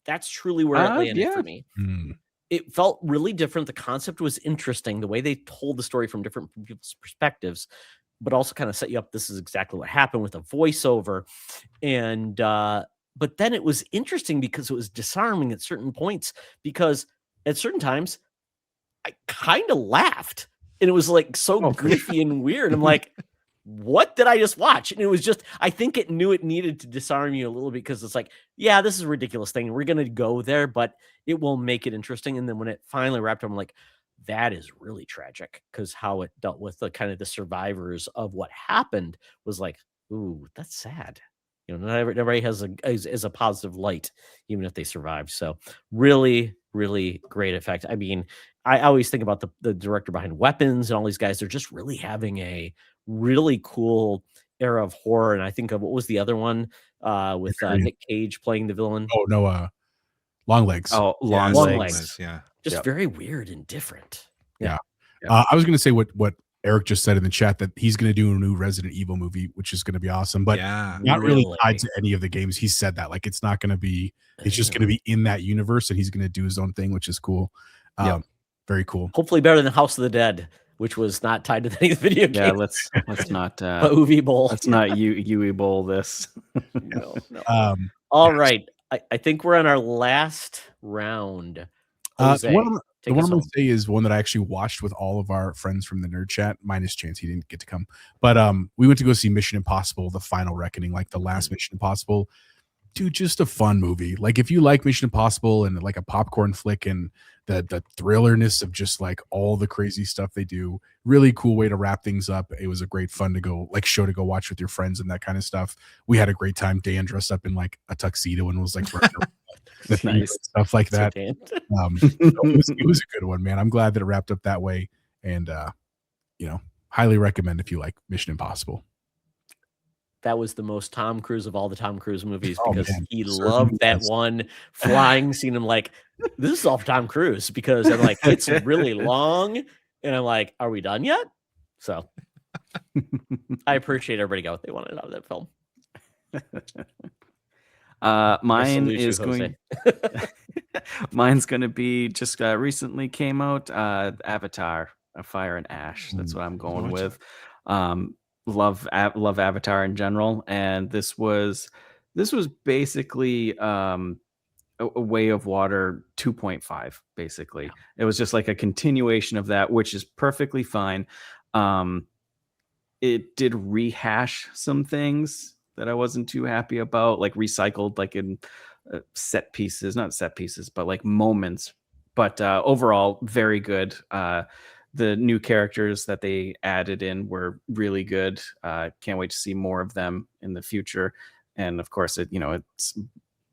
That's truly where it landed for me. It felt really different. The concept was interesting. The way they told the story from different people's perspectives, but also kind of set you up. This is exactly what happened with a voiceover. And, but then it was interesting because it was disarming at certain points, because at certain times I kind of laughed, and it was like so goofy and weird. I'm like, what did I just watch? And it was just, I think it knew it needed to disarm you a little bit, because it's like, yeah, this is a ridiculous thing. We're going to go there, but it will make it interesting. And then when it finally wrapped up, I'm like, that is really tragic, because how it dealt with the kind of the survivors of what happened was like, ooh, that's sad. Not everybody has a positive light, even if they survived. So really, really great effect. I mean, I always think about the director behind Weapons and all these guys. They're just really having a really cool era of horror. And I think of, what was the other one with Nick Cage playing the villain? Oh no, Long Legs. Oh, Long Legs. Yeah. Just very weird and different. Yeah. I was going to say what Eric just said in the chat, that he's going to do a new Resident Evil movie, which is going to be awesome, but not really tied to any of the games. He said that, like, it's not going to be, it's just going to be in that universe, and he's going to do his own thing, which is cool. Very cool. Hopefully better than House of the Dead, which was not tied to any video game. Yeah, let's not but Uwe Boll. let's not Yui Bowl this. No. yes. All right. I think we're on our last round. Jose, the one take I'm us going home. to say is one that I actually watched with all of our friends from the Nerd Chat, minus Chance. He didn't get to come. But we went to go see Mission Impossible, The Final Reckoning, like the last Mission Impossible. Dude, just a fun movie. Like if you like Mission Impossible and like a popcorn flick and the thrillerness of just like all the crazy stuff they do, really cool way to wrap things up. It was a great fun to go show to go watch with your friends and that kind of stuff. We had a great time. Dan dressed up in like a tuxedo and was like Nice. stuff like So that. Dan. It was a good one, man. I'm glad that it wrapped up that way, and highly recommend if you like Mission Impossible. That was the most Tom Cruise of all the Tom Cruise movies Oh, because man. he Certainly loved that was. one flying scene. I'm like, this is all for Tom Cruise because I'm like, it's really long. And I'm like, are we done yet? So I appreciate everybody got what they wanted out of that film. Mine salute you, is Jose. mine's going to be just recently came out, Avatar, A Fire and Ash. That's what I'm going with. Love Avatar in general, and this was basically a Way of Water 2.5. Basically, it was just like a continuation of that, which is perfectly fine. It did rehash some things that I wasn't too happy about, like recycled, like in not set pieces, but like moments. But overall, very good. The new characters that they added in were really good. Can't wait to see more of them in the future. And of course, it's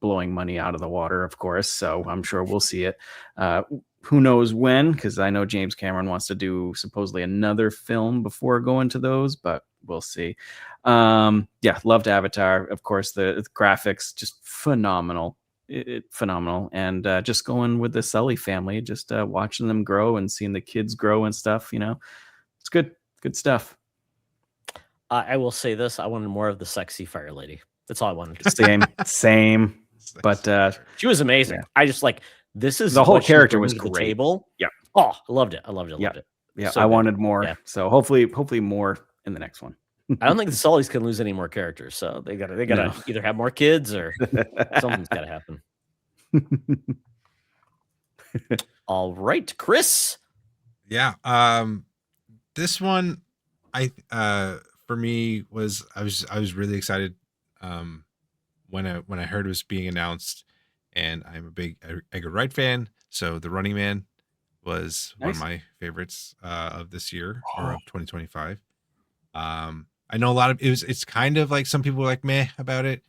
blowing money out of the water, of course. So I'm sure we'll see it. Who knows when? Because I know James Cameron wants to do supposedly another film before going to those, but we'll see. Loved Avatar. Of course, the graphics just phenomenal. Phenomenal. And just going with the Sully family, just watching them grow and seeing the kids grow and stuff, it's good stuff. I will say this. I wanted more of the sexy fire lady. That's all I wanted to say. Same. But she was amazing. Yeah. I just like, this is the whole what she character was brings to the great. table. Yeah. Oh, I loved it. I loved it. Yeah, So I good. wanted more. Yeah. So hopefully more in the next one. I don't think the Sullys can lose any more characters. So they gotta No. either have more kids or something's gotta happen. All right, Chris. Yeah. This one, for me was I was really excited when I heard it was being announced, and I'm a big Edgar Wright fan, so The Running Man was one of Nice. my favorites of this year or of 2025. I know a lot of it's kind of like some people were like meh about it,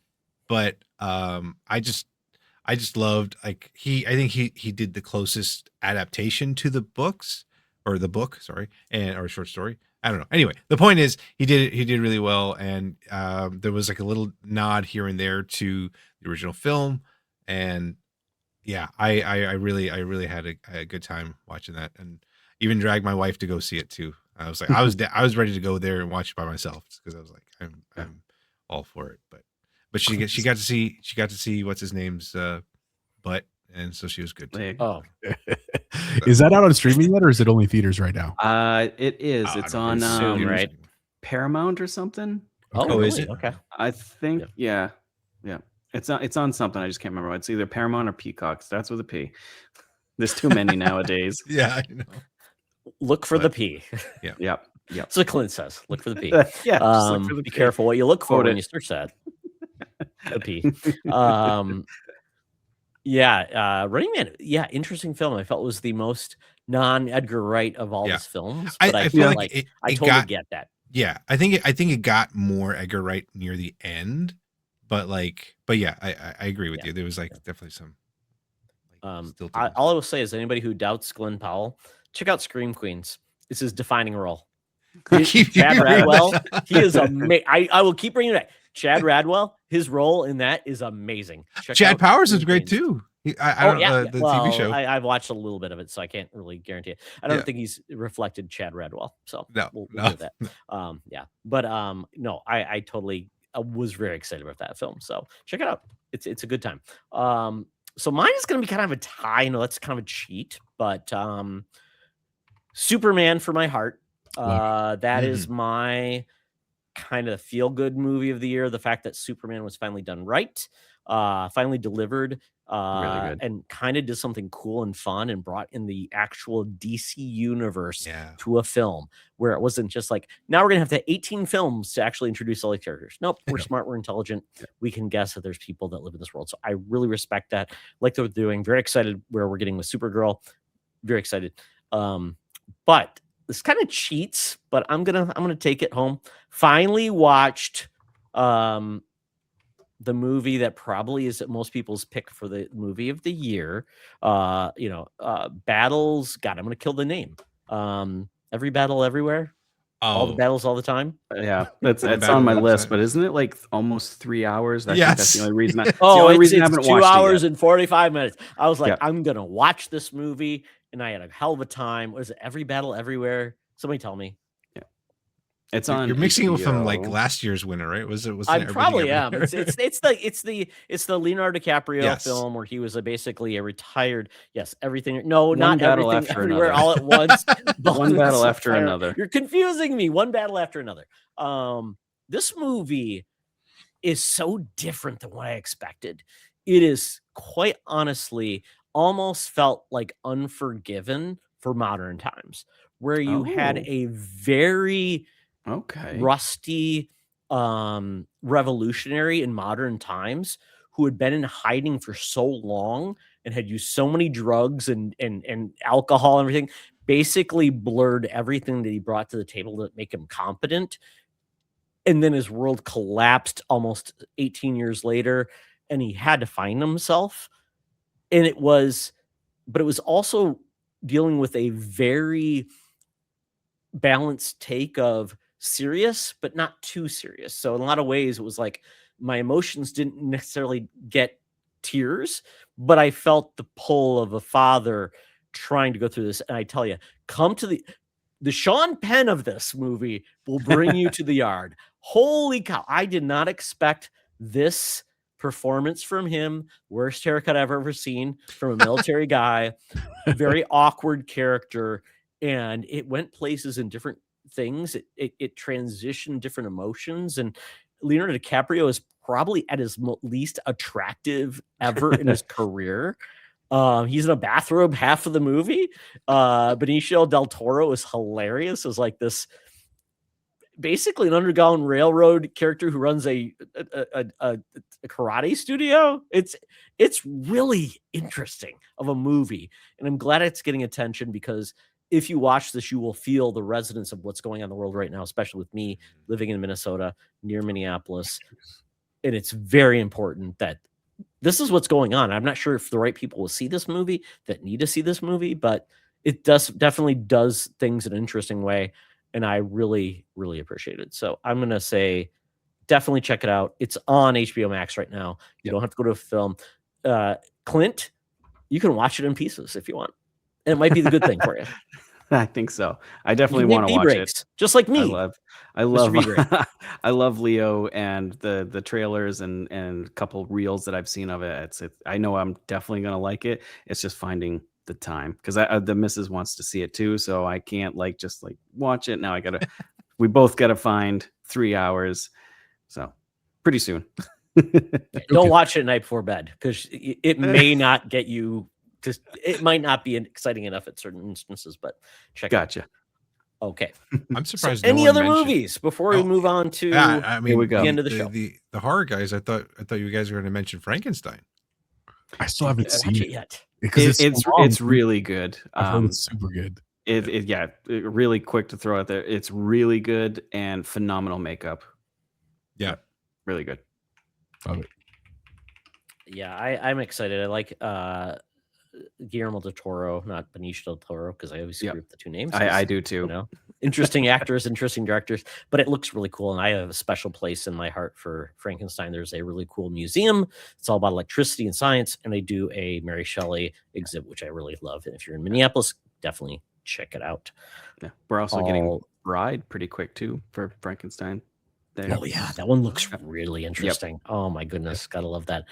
but I just loved like I think he did the closest adaptation to the books or the book, sorry, or short story. I don't know. Anyway, the point is he did really well, and there was like a little nod here and there to the original film, and yeah, I really had a good time watching that, and even dragged my wife to go see it too. I was like, I was ready to go there and watch it by myself because I was like, I'm all for it. But she got to see what's his name's butt, and so she was good too. Oh, Is that out on streaming yet, or is it only theaters right now? It is. I It's don't know, on soon, theaters right? anymore. Paramount or something. oh, Oh, really? is it? Okay. I think. Yeah. It's on something. I just can't remember. It's either Paramount or Peacock. Starts with a P. There's too many nowadays. Yeah, I know. Look for the P. Yep. So Clint says, look for the P. Yeah. Just look for the Be P. careful what you look for Quote when it. you search that. The P. Running Man. Yeah, interesting film. I felt was the most non-Edgar Wright of all Yeah. his films. But I, I feel feel like like I it totally got get that. yeah. I think it got more Edgar Wright near the end, but yeah, I agree with you. There was like definitely some. Still All I will say is anybody who doubts Glenn Powell, check out Scream Queens. It's his defining role. Chad Radwell, he is amazing. I will keep bringing it back. Chad Radwell, his role in that is amazing. Check Chad out Powers Scream is great Queens. too. I don't know the TV show. I've watched a little bit of it, so I can't really guarantee it. I don't think he's reflected Chad Radwell, so we'll do that. But no, I totally was very excited about that film. So check it out. It's a good time. So mine is going to be kind of a tie. I know that's kind of a cheat, but Superman for my heart. That is my kind of feel-good movie of the year. The fact that Superman was finally done right, finally delivered, Really good. and kind of did something cool and fun and brought in the actual DC universe Yeah. to a film where it wasn't just like, now we're gonna have to 18 films to actually introduce all the characters. Nope, we're Yeah. smart, we're intelligent. Yeah. We can guess that there's people that live in this world. So I really respect that. Like they're doing. Very excited where we're getting with Supergirl. Very excited. But this kind of cheats, but I'm gonna take it home. Finally watched the movie that probably is most people's pick for the movie of the year. Battles. God, I'm gonna kill the name. Every Battle Everywhere. All the Oh, battles all the time. Yeah, it's One on battle my at a list, time. but isn't it like almost 3 hours? I think that's the Yes. only reason. It's the Oh, only it's reason I haven't 2 watched hours it yet. and 45 minutes. I was like, Yeah. I'm gonna watch this movie, and I had a hell of a time. Was it Every Battle Everywhere? Somebody tell me. It's on. You're mixing it with from like HBO. last year's winner, right? Was it? I probably am. It's the Leonardo DiCaprio Yes. film where he was basically a retired. Yes, everything. No, One not battle everything. after Everywhere, another. all at once. One battle after Fire. another. You're confusing me. One battle after another. This movie is so different than what I expected. It is quite honestly almost felt like Unforgiven for modern times, where you had Oh. a very Okay. rusty revolutionary in modern times who had been in hiding for so long and had used so many drugs and alcohol and everything, basically blurred everything that he brought to the table to make him competent. And then his world collapsed almost 18 years later, and he had to find himself. And it was also dealing with a very balanced take of serious, but not too serious. So in a lot of ways, it was like my emotions didn't necessarily get tears, but I felt the pull of a father trying to go through this. And I tell you, come to the Sean Penn of this movie will bring you to the yard. Holy cow. I did not expect this performance from him. Worst haircut I've ever seen from a military guy. Very awkward character. And it went places in different things. It transitioned different emotions. And Leonardo DiCaprio is probably at his least attractive ever in his career. He's in a bathrobe half of the movie. Benicio del Toro is hilarious. Is like this basically an Underground Railroad character who runs a karate studio. It's really interesting of a movie, and I'm glad it's getting attention because if you watch this, you will feel the resonance of what's going on in the world right now, especially with me living in Minnesota near Minneapolis. And it's very important that this is what's going on. I'm not sure if the right people will see this movie that need to see this movie, but it definitely does things in an interesting way. And I really, really appreciate it. So I'm going to say, definitely check it out. It's on HBO Max right now. You don't have to go to a film. Clint, you can watch it in pieces if you want. And it might be the good thing for you. I think so. I definitely want to watch it. Just like me. I love I love Leo and the trailers and a couple reels that I've seen of it. I know I'm definitely gonna like it. It's just finding the time because the missus wants to see it too, so I can't just watch it now. We both gotta find 3 hours, so pretty soon. Don't watch it night before bed because it may not get you. Just it might not be exciting enough at certain instances, but check. Gotcha. Okay. I'm surprised. Any other movies before we move on to I mean, the end of the show? The horror guys. I thought you guys were going to mention Frankenstein. I still haven't seen it yet because it's really good. It's super good. Really quick to throw out there. It's really good and phenomenal makeup. Yeah, really good. Love it. Yeah, I'm excited. I like Guillermo del Toro, not Benicio del Toro, because I always screw up the two names. I do too. You know, interesting actors, interesting directors, but it looks really cool. And I have a special place in my heart for Frankenstein. There's a really cool museum. It's all about electricity and science, and they do a Mary Shelley exhibit, which I really love. And if you're in Minneapolis, definitely check it out. Yeah, we're also getting Bride pretty quick too for Frankenstein. Oh yeah, that one looks really interesting. Yep. Oh my goodness, gotta love that.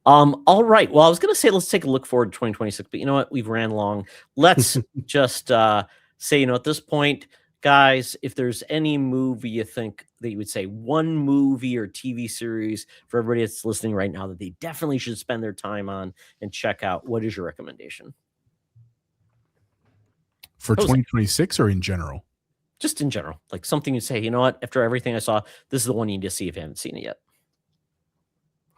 All right. Well, I was gonna say let's take a look forward to 2026, but you know what? We've ran long. Let's just say, at this point, guys, if there's any movie you think that you would say, one movie or TV series for everybody that's listening right now that they definitely should spend their time on and check out, what is your recommendation? For Jose. 2026 or in general? Just in general, like something you say, you know what, after everything I saw, this is the one you need to see if you haven't seen it yet.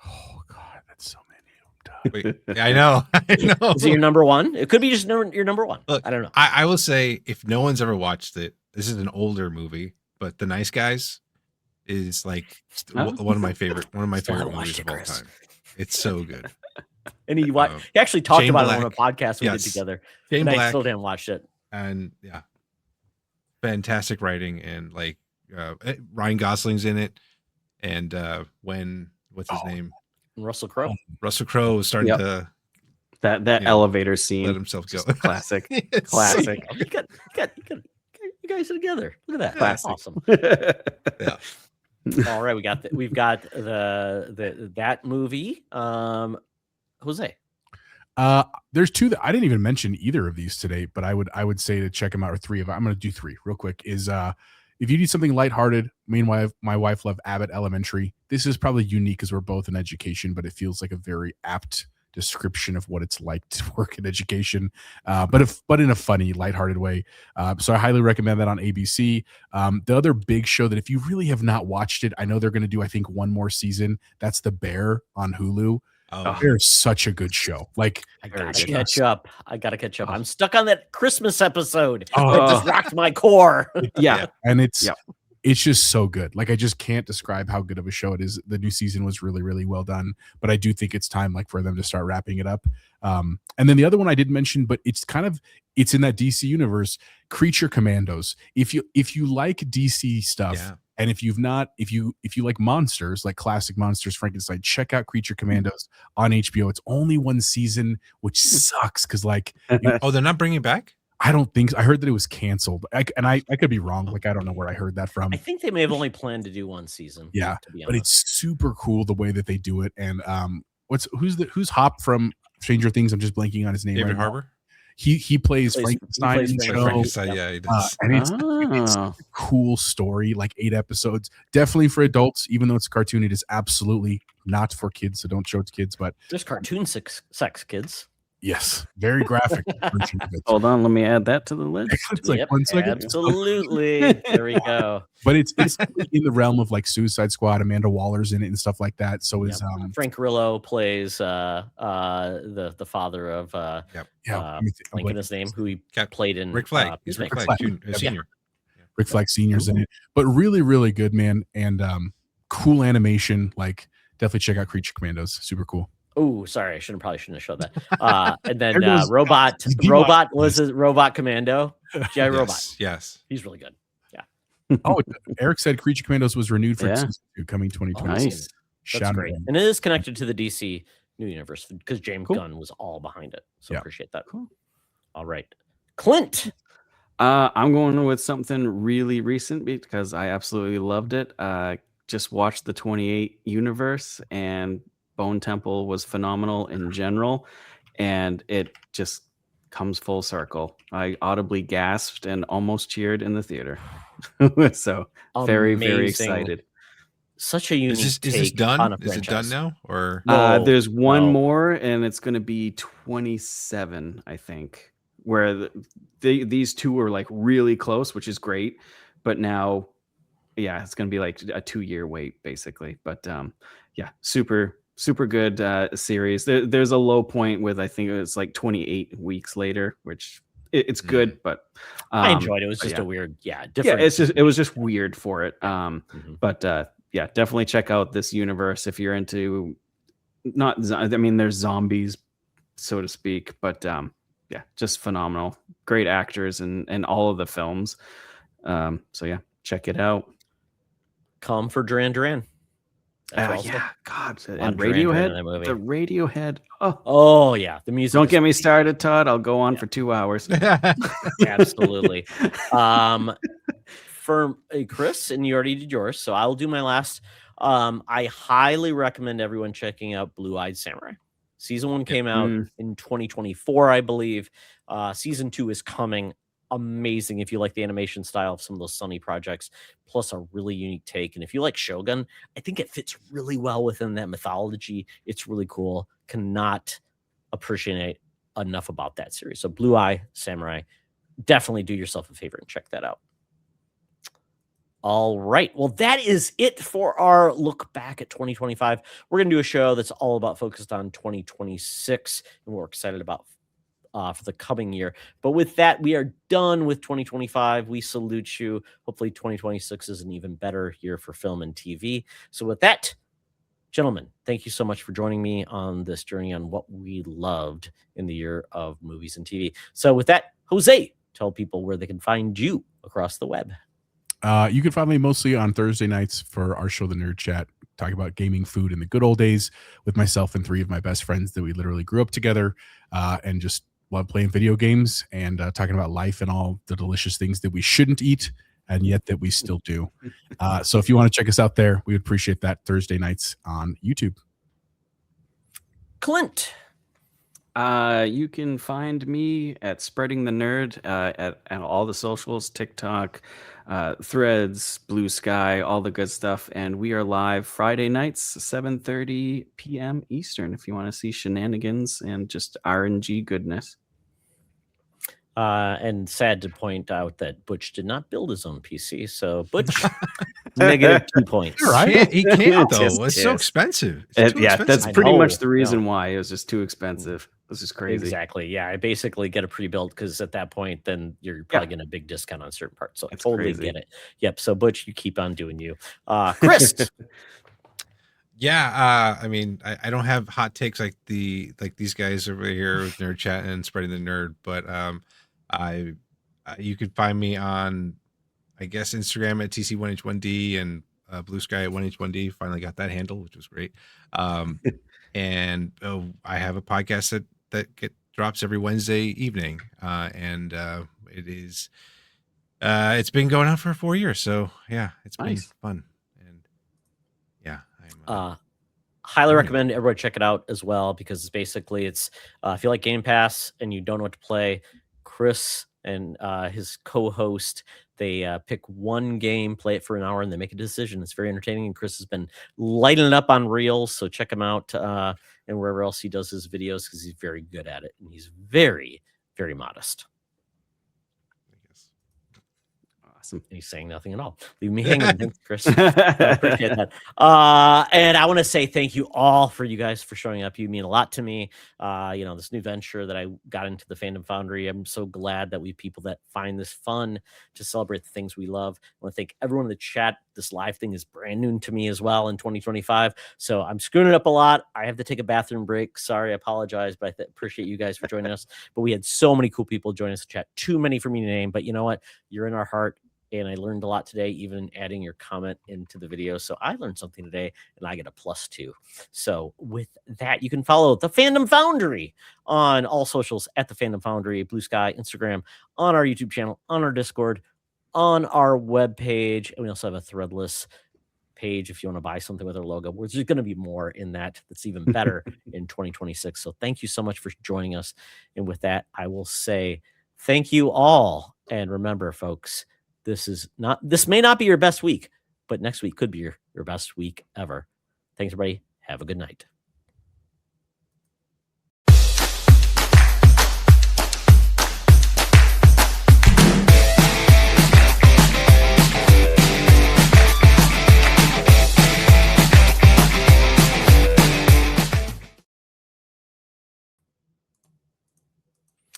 Oh God, that's so many. Wait, yeah, I know. I know. Is it your number one? It could be just your number one. Look, I don't know. I will say, if no one's ever watched it, this is an older movie, but The Nice Guys is like one of my favorite Still haven't movies watched it, of all Chris. time. It's so good. And he actually talked Shane about it on a Black. podcast we did Yes. together. Shane And I Black, still didn't watch it. and fantastic writing, and like Ryan Gosling's in it, and what's his name? Russell Crowe. Russell Crowe is starting Yep. to That elevator scene. let himself go. Just classic. It's Classic. You guys are together. Look at that. Classic. Awesome. Yeah. All right, we've got that movie. Jose. There's two that I didn't even mention either of these today, but I would say to check them out, or three of them. I'm going to do three real quick. Is if you need something lighthearted, meanwhile, my wife loved Abbott Elementary. This is probably unique because we're both in education, but it feels like a very apt description of what it's like to work in education, but in a funny, lighthearted way. So I highly recommend that on ABC. The other big show that if you really have not watched it, I know they're going to do, I think, one more season. That's The Bear on Hulu. Oh, Bear is such a good show. Like, I Very gotta good. catch up. I'm stuck on that Christmas episode. Oh. That just rocked my core. Yeah. and it's Yep. it's just so good. Like, I just can't describe how good of a show it is. The new season was really, really well done, but I do think it's time like for them to start wrapping it up. And then the other one I didn't mention, but it's in that DC universe, Creature Commandos. If you like DC stuff, yeah. and if you like monsters, like classic monsters, Frankenstein, check out Creature Commandos on HBO. It's only one season, which sucks because like Oh, they're not bringing it back? I don't think so. I heard that it was canceled. I could be wrong. Like, I don't know where I heard that from. I think they may have only planned to do one season. Yeah, to be but honest. it's super cool the way that they do it. And who's Hop from Stranger Things? I'm just blanking on his name. David right now. Harbour? He plays He Frankenstein plays in the Frankenstein. show. Frankenstein, yeah, he does. And it's Oh. a cool story, like 8 episodes. Definitely for adults, even though it's a cartoon. It is absolutely not for kids, so don't show it to kids. But There's cartoon sex, kids. yes, very graphic version of it. Hold on, let me add that to the list. It's like Yep, 1 second. absolutely. There we go. But it's in the realm of like Suicide Squad. Amanda Waller's in it and stuff like that. So is Yep. Frank Grillo plays the father of blanking his name, who he played in Rick Flag. He's Rick Peacemaker. Flag, Flag. Jr. Senior. Rick Flag Senior's in it, but really, really good, man. And cool animation. Like, definitely check out Creature Commandos. Super cool. Oh, sorry, I probably shouldn't have showed that. And then There goes- Robot was a Robot Commando. GI Robot. Yes, yes. He's really good. Oh, Eric said Creature Commandos was renewed for Yeah. season 2 coming 2020. Nice. That's Shout great. out. And it is connected to the DC new universe because James Cool. Gunn was all behind it. So Yeah. appreciate that. Cool. All right. Clint. I'm going with something really recent because I absolutely loved it. Just watched the 28 universe, and Bone Temple was phenomenal in general, and it just comes full circle. I audibly gasped and almost cheered in the theater. So very, very Amazing. excited. Such a unique Is this take done? on a Is it franchise. done now? Or No, There's one no. more, and it's going to be 27, I think, where these two are like really close, which is great. But now, yeah, it's going to be like a 2-year wait, basically. But yeah, super, super good series. There's a low point with, I think it's like 28 weeks later, which it's good, but I enjoyed it. It was but just yeah. a weird, Yeah, different. it was just weird for it. Mhm. But yeah, definitely check out this universe if you're into there's zombies, so to speak, but yeah, just phenomenal. Great actors in all of the films. So yeah, check it out. Come for Duran Duran. That's Yeah, God, Lot and of Duran Duran in that Radiohead. movie. The Radiohead. Oh, Oh yeah, the music. don't is- get me started, Todd. I'll go on for 2 hours. Absolutely. For Chris, and you already did yours, so I'll do my last. I highly recommend everyone checking out Blue Eyed Samurai. Season 1 came out in 2024, I believe. Season 2 is coming amazing if you like the animation style of some of those Sunny projects, plus a really unique take. And if you like Shogun, I think it fits really well within that mythology. It's really cool. Cannot appreciate enough about that series. So Blue Eye Samurai, definitely do yourself a favor and check that out. All right. Well, that is it for our look back at 2025. We're going to do a show that's all about focused on 2026, and we're excited about for the coming year. But with that, we are done with 2025. We salute you. Hopefully 2026 is an even better year for film and TV. So with that, gentlemen, thank you so much for joining me on this journey on what we loved in the year of movies and TV. So with that, Jose, tell people where they can find you across the web. You can find me mostly on Thursday nights for our show, The Nerd Chat, talking about gaming, food, and the good old days with myself and 3 of my best friends that we literally grew up together and just love playing video games and talking about life and all the delicious things that we shouldn't eat and yet that we still do. So if you want to check us out there, we would appreciate that. Thursday nights on YouTube. Clint. You can find me at Spreading the Nerd at all the socials, TikTok, Threads, BlueSky, all the good stuff. And we are live Friday nights, 7:30 p.m. Eastern, if you want to see shenanigans and just RNG goodness. And sad to point out that Butch did not build his own PC. So Butch, -2 points. He can't though. Tisk, It's so tisk. expensive. It's too Yeah, expensive. that's I pretty know, much the yeah. reason why. It was just too expensive. This is crazy. Exactly. Yeah, I basically get a pre-built because at that point, then you're probably getting a big discount on certain parts. So I That's totally crazy. get it. Yep. So Butch, you keep on doing you. Chris. Yeah, I mean, I don't have hot takes like these guys over here with Nerd Chat and Spreading the Nerd, but you can find me on, I guess, Instagram at TC1H1D and BlueSky at 1H1D. Finally got that handle, which was great. And I have a podcast that drops every Wednesday evening, and it's been going on for 4 years. So yeah, it's been Nice. fun, and yeah, I'm Highly Right. recommend everybody check it out as well because basically it's if you like Game Pass and you don't know what to play, Chris and his co-host, they pick one game, play it for an hour, and they make a decision. It's very entertaining, and Chris has been lighting it up on Reels, so check him out and wherever else he does his videos because he's very good at it, and he's very, very modest. I guess. Awesome. And he's saying nothing at all. Leave me hanging. Thanks, Chris. I appreciate that. And I want to say thank you all for you guys for showing up. You mean a lot to me. This new venture that I got into the Fandom Foundry. I'm so glad that we have people that find this fun to celebrate the things we love. I want to thank everyone in the chat. This live thing is brand new to me as well in 2025. So I'm screwing it up a lot. I have to take a bathroom break. Sorry, I apologize, but I appreciate you guys for joining us. But we had so many cool people join us in chat. Too many for me to name, but you know what? You're in our heart. And I learned a lot today, even adding your comment into the video. So I learned something today, and I get a +2. So with that, you can follow the Fandom Foundry on all socials at the Fandom Foundry, BlueSky, Instagram, on our YouTube channel, on our Discord, on our webpage. And we also have a Threadless page if you want to buy something with our logo. There's going to be more in that's even better in 2026. So thank you so much for joining us. And with that, I will say thank you all. And remember, folks, this may not be your best week, but next week could be your best week ever. Thanks, everybody. Have a good night.